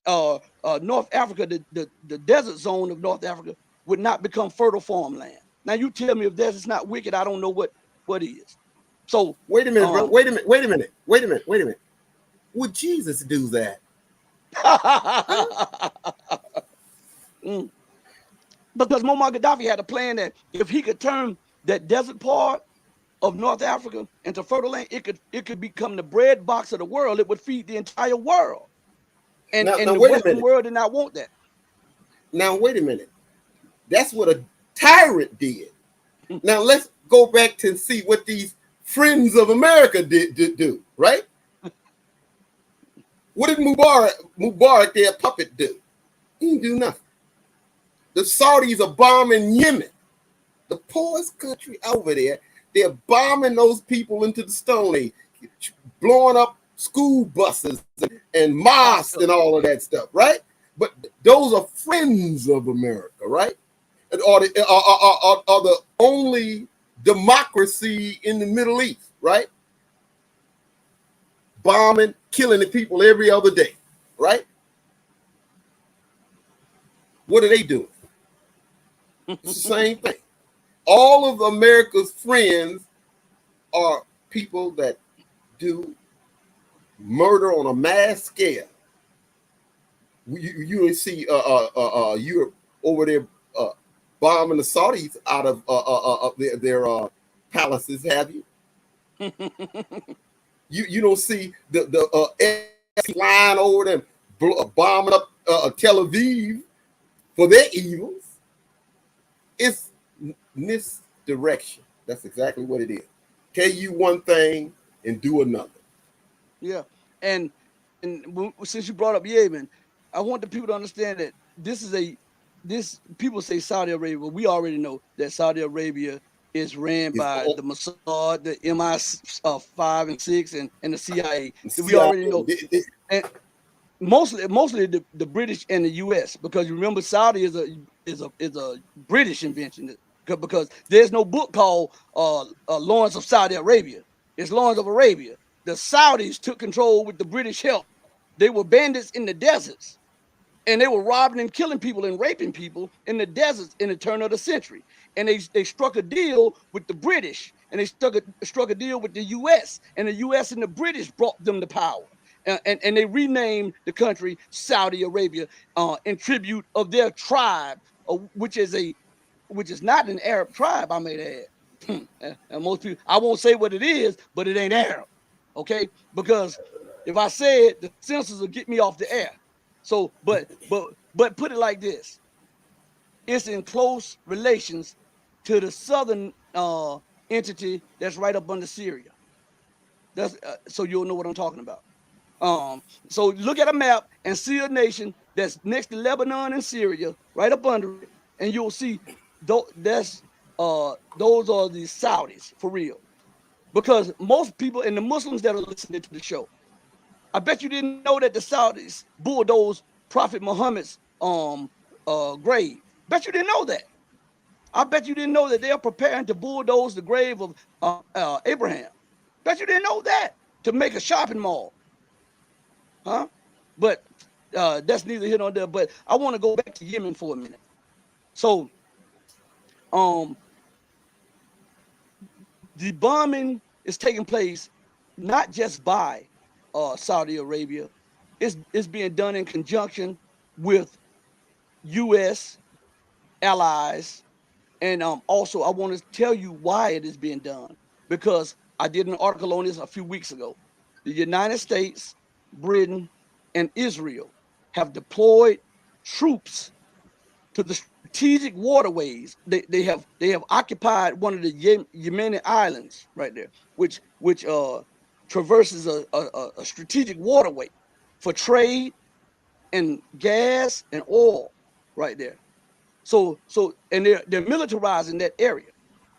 North Africa, the desert zone of North Africa, would not become fertile farmland. Now you tell me if this is not wicked, I don't know what is. So wait a minute, bro. Wait a minute. Would Jesus do that? Because Muammar Gaddafi had a plan that if he could turn that desert part of North Africa into fertile land, it could become the bread box of the world. It would feed the entire world. And now the wait Western world did not want that. Now wait a minute. That's what a tyrant did. Now let's go back to see what these friends of America did do, right? What did Mubarak, their puppet, do? He didn't do nothing. The Saudis are bombing Yemen, the poorest country over there. They're bombing those people into the Stone Age, blowing up school buses and mosques and all of that stuff, right? But those are friends of America, right? Are the only democracy in the Middle East, right? Bombing, killing the people every other day, right? What are they doing? It's the same thing. All of America's friends are people that do murder on a mass scale. You see Europe over there bombing the Saudis out of their palaces, have you? You don't see the flying over them, bombing up Tel Aviv for their evils. It's misdirection. That's exactly what it is. Tell you one thing and do another. Yeah, and since you brought up Yemen, I want the people to understand that this people say Saudi Arabia. We already know that Saudi Arabia is ran by the Mossad, the MI5 and 6, and the CIA. We already know, and mostly the British and the U.S. because you remember Saudi is a British invention, because there's no book called Lawrence of Saudi Arabia. It's Lawrence of Arabia. The Saudis took control with the British help. They were bandits in the deserts, and they were robbing and killing people and raping people in the deserts in the turn of the century. And they struck a deal with the British, and they struck a deal with the U.S. And the U.S. and the British brought them to power. And they renamed the country Saudi Arabia in tribute of their tribe, which is not an Arab tribe, I may add. And most people, I won't say what it is, but it ain't Arab, okay? Because if I say it, the censors will get me off the air. So, but put it like this: it's in close relations to the southern entity that's right up under Syria. That's so you'll know what I'm talking about. So look at a map and see a nation that's next to Lebanon and Syria, right up under it, and you'll see those are the Saudis for real. Because most people and the Muslims that are listening to the show, I bet you didn't know that the Saudis bulldozed Prophet Muhammad's grave. Bet you didn't know that. I bet you didn't know that they are preparing to bulldoze the grave of Abraham. Bet you didn't know that, to make a shopping mall. Huh? But that's neither here nor there. But I want to go back to Yemen for a minute. So the bombing is taking place not just by Saudi Arabia. It's being done in conjunction with U.S. allies. And also, I want to tell you why it is being done, because I did an article on this a few weeks ago. The United States, Britain, and Israel have deployed troops to the strategic waterways. They have occupied one of the Yemeni islands right there, which traverses a strategic waterway for trade and gas and oil right there. So and they're militarizing that area.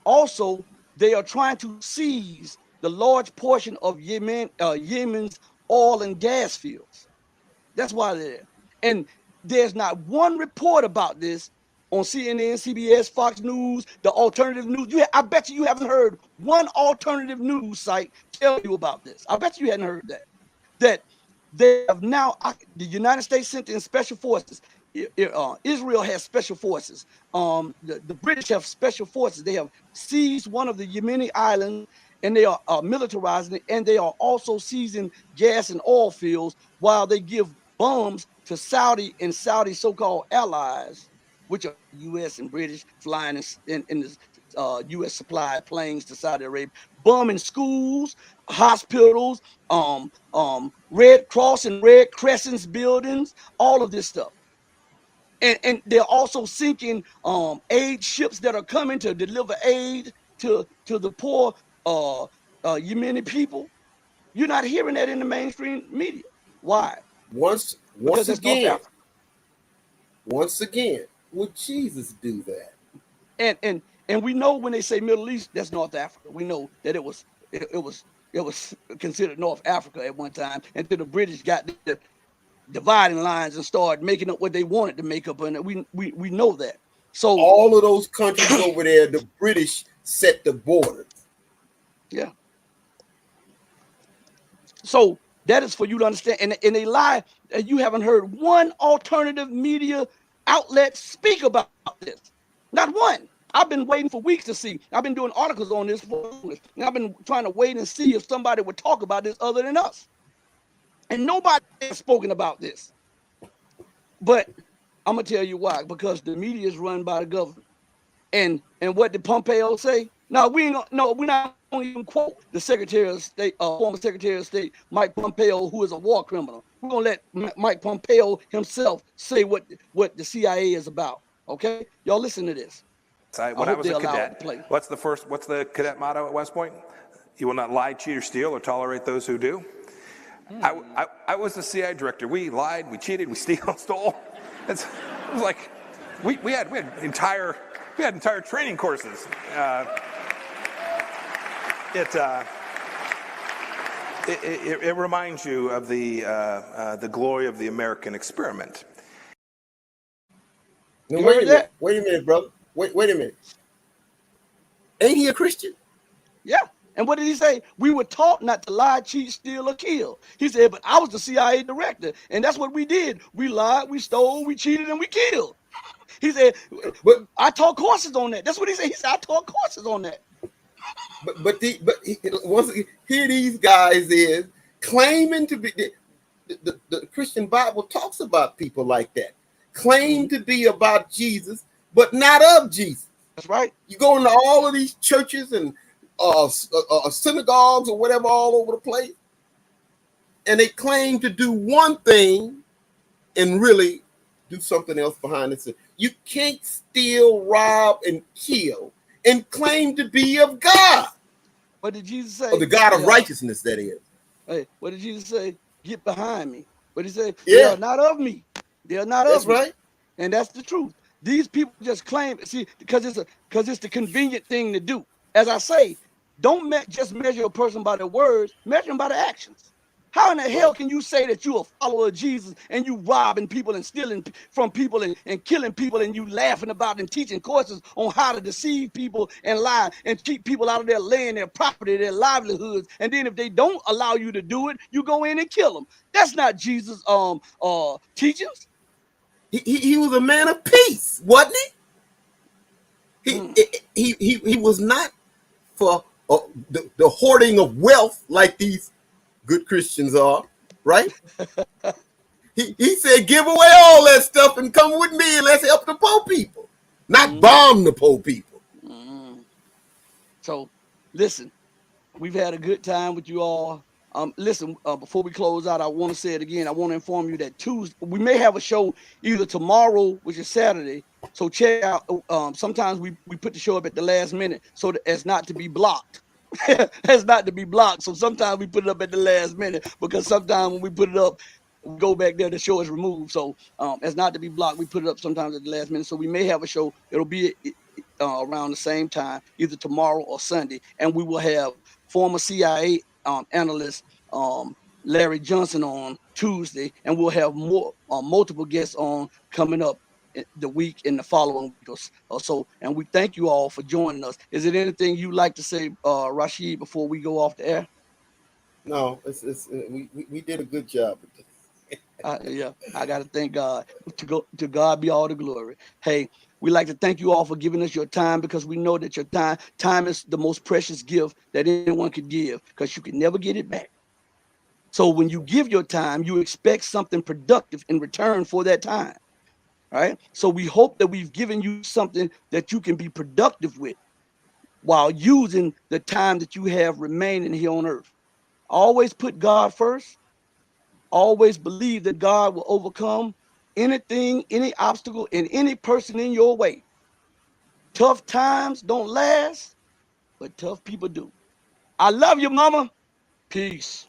Also, they are trying to seize the large portion of Yemen's oil and gas fields. That's why they're there. And there's not one report about this on CNN, CBS, Fox News, the alternative news. I bet you haven't heard one alternative news site tell you about this. I bet you hadn't heard that. That they have now, the United States sent in special forces. Israel has special forces. The British have special forces. They have seized one of the Yemeni islands, and they are militarizing it, and they are also seizing gas and oil fields while they give bombs to Saudi and Saudi so-called allies, which are U.S. and British, flying in the U.S. supplied planes to Saudi Arabia, bombing schools, hospitals, Red Cross and Red Crescent's buildings, all of this stuff. And they're also sinking aid ships that are coming to deliver aid to the poor Yemeni people. You're not hearing that in the mainstream media. Why? Once again, would Jesus do that? And we know when they say Middle East, that's North Africa. We know that it was considered North Africa at one time until the British got the dividing lines and started making up what they wanted to make up, and we know that. So all of those countries over there, the British set the borders. Yeah. So that is for you to understand, and they lie. And you haven't heard one alternative media outlet speak about this. Not one. I've been waiting for weeks to see. I've been doing articles on this and I've been trying to wait and see if somebody would talk about this other than us. And nobody has spoken about this. But I'm gonna tell you why. Because the media is run by the government. And what did Pompeo say? No, we're not going to even quote the Secretary of State, former Secretary of State, Mike Pompeo, who is a war criminal. We're going to let Mike Pompeo himself say what the CIA is about. Okay? Y'all listen to this. When I was a cadet, what's the cadet motto at West Point? You will not lie, cheat, or steal, or tolerate those who do. I was the CIA director. We lied, we cheated, we stole. It was like we had entire training courses. It reminds you of the glory of the American experiment. Now, wait a minute, brother. Wait a minute. Ain't he a Christian? Yeah. And what did he say? We were taught not to lie, cheat, steal, or kill. He said, but I was the CIA director, and that's what we did. We lied, we stole, we cheated, and we killed. He said, but I taught courses on that. That's what he said. He said, I taught courses on that. But once again, here these guys is claiming to be the Christian Bible talks about people like that, claim to be about Jesus, but not of Jesus. That's right. You go into all of these churches and synagogues or whatever all over the place, and they claim to do one thing and really do something else behind it. You can't steal, rob, and kill and claim to be of God. What did Jesus say? Or the God of righteousness, that is. Hey, what did Jesus say? Get behind me. But he said, yeah, they are not of me. They are not of me. That's right. And that's the truth. These people just claim, see, because it's the convenient thing to do. As I say, don't just measure a person by their words, measure them by their actions. How in the hell can you say that you're a follower of Jesus and you robbing people and stealing from people and killing people and you laughing about and teaching courses on how to deceive people and lie and keep people out of their land, their property, their livelihoods, and then if they don't allow you to do it, you go in and kill them? That's not Jesus' teachings. He was a man of peace, wasn't he? He was not for the hoarding of wealth like these good Christians are, right? he said, give away all that stuff and come with me and let's help the poor people, not bomb the poor people. So listen, we've had a good time with you all. Listen, before we close out, I want to say it again. I want to inform you that Tuesday, we may have a show either tomorrow, which is Saturday. So check out, sometimes we put the show up at the last minute so that as not to be blocked. As not to be blocked. So sometimes we put it up at the last minute because sometimes when we put it up, we go back there, the show is removed. So as not to be blocked, we put it up sometimes at the last minute. So we may have a show. It'll be around the same time, either tomorrow or Sunday, and we will have former CIA analyst Larry Johnson on Tuesday, and we'll have more multiple guests on coming up the week and the following week or so. And we thank you all for joining us. Is there anything you'd like to say, Rashid, before we go off the air? No, we did a good job with this. Yeah, I got to thank God. To God be all the glory. Hey, we like to thank you all for giving us your time, because we know that your time is the most precious gift that anyone could give, because you can never get it back. So when you give your time, you expect something productive in return for that time, right? So we hope that we've given you something that you can be productive with while using the time that you have remaining here on earth. Always put God first. Always believe that God will overcome anything, any obstacle, and any person in your way. Tough times don't last, but tough people do. I love you, mama. Peace.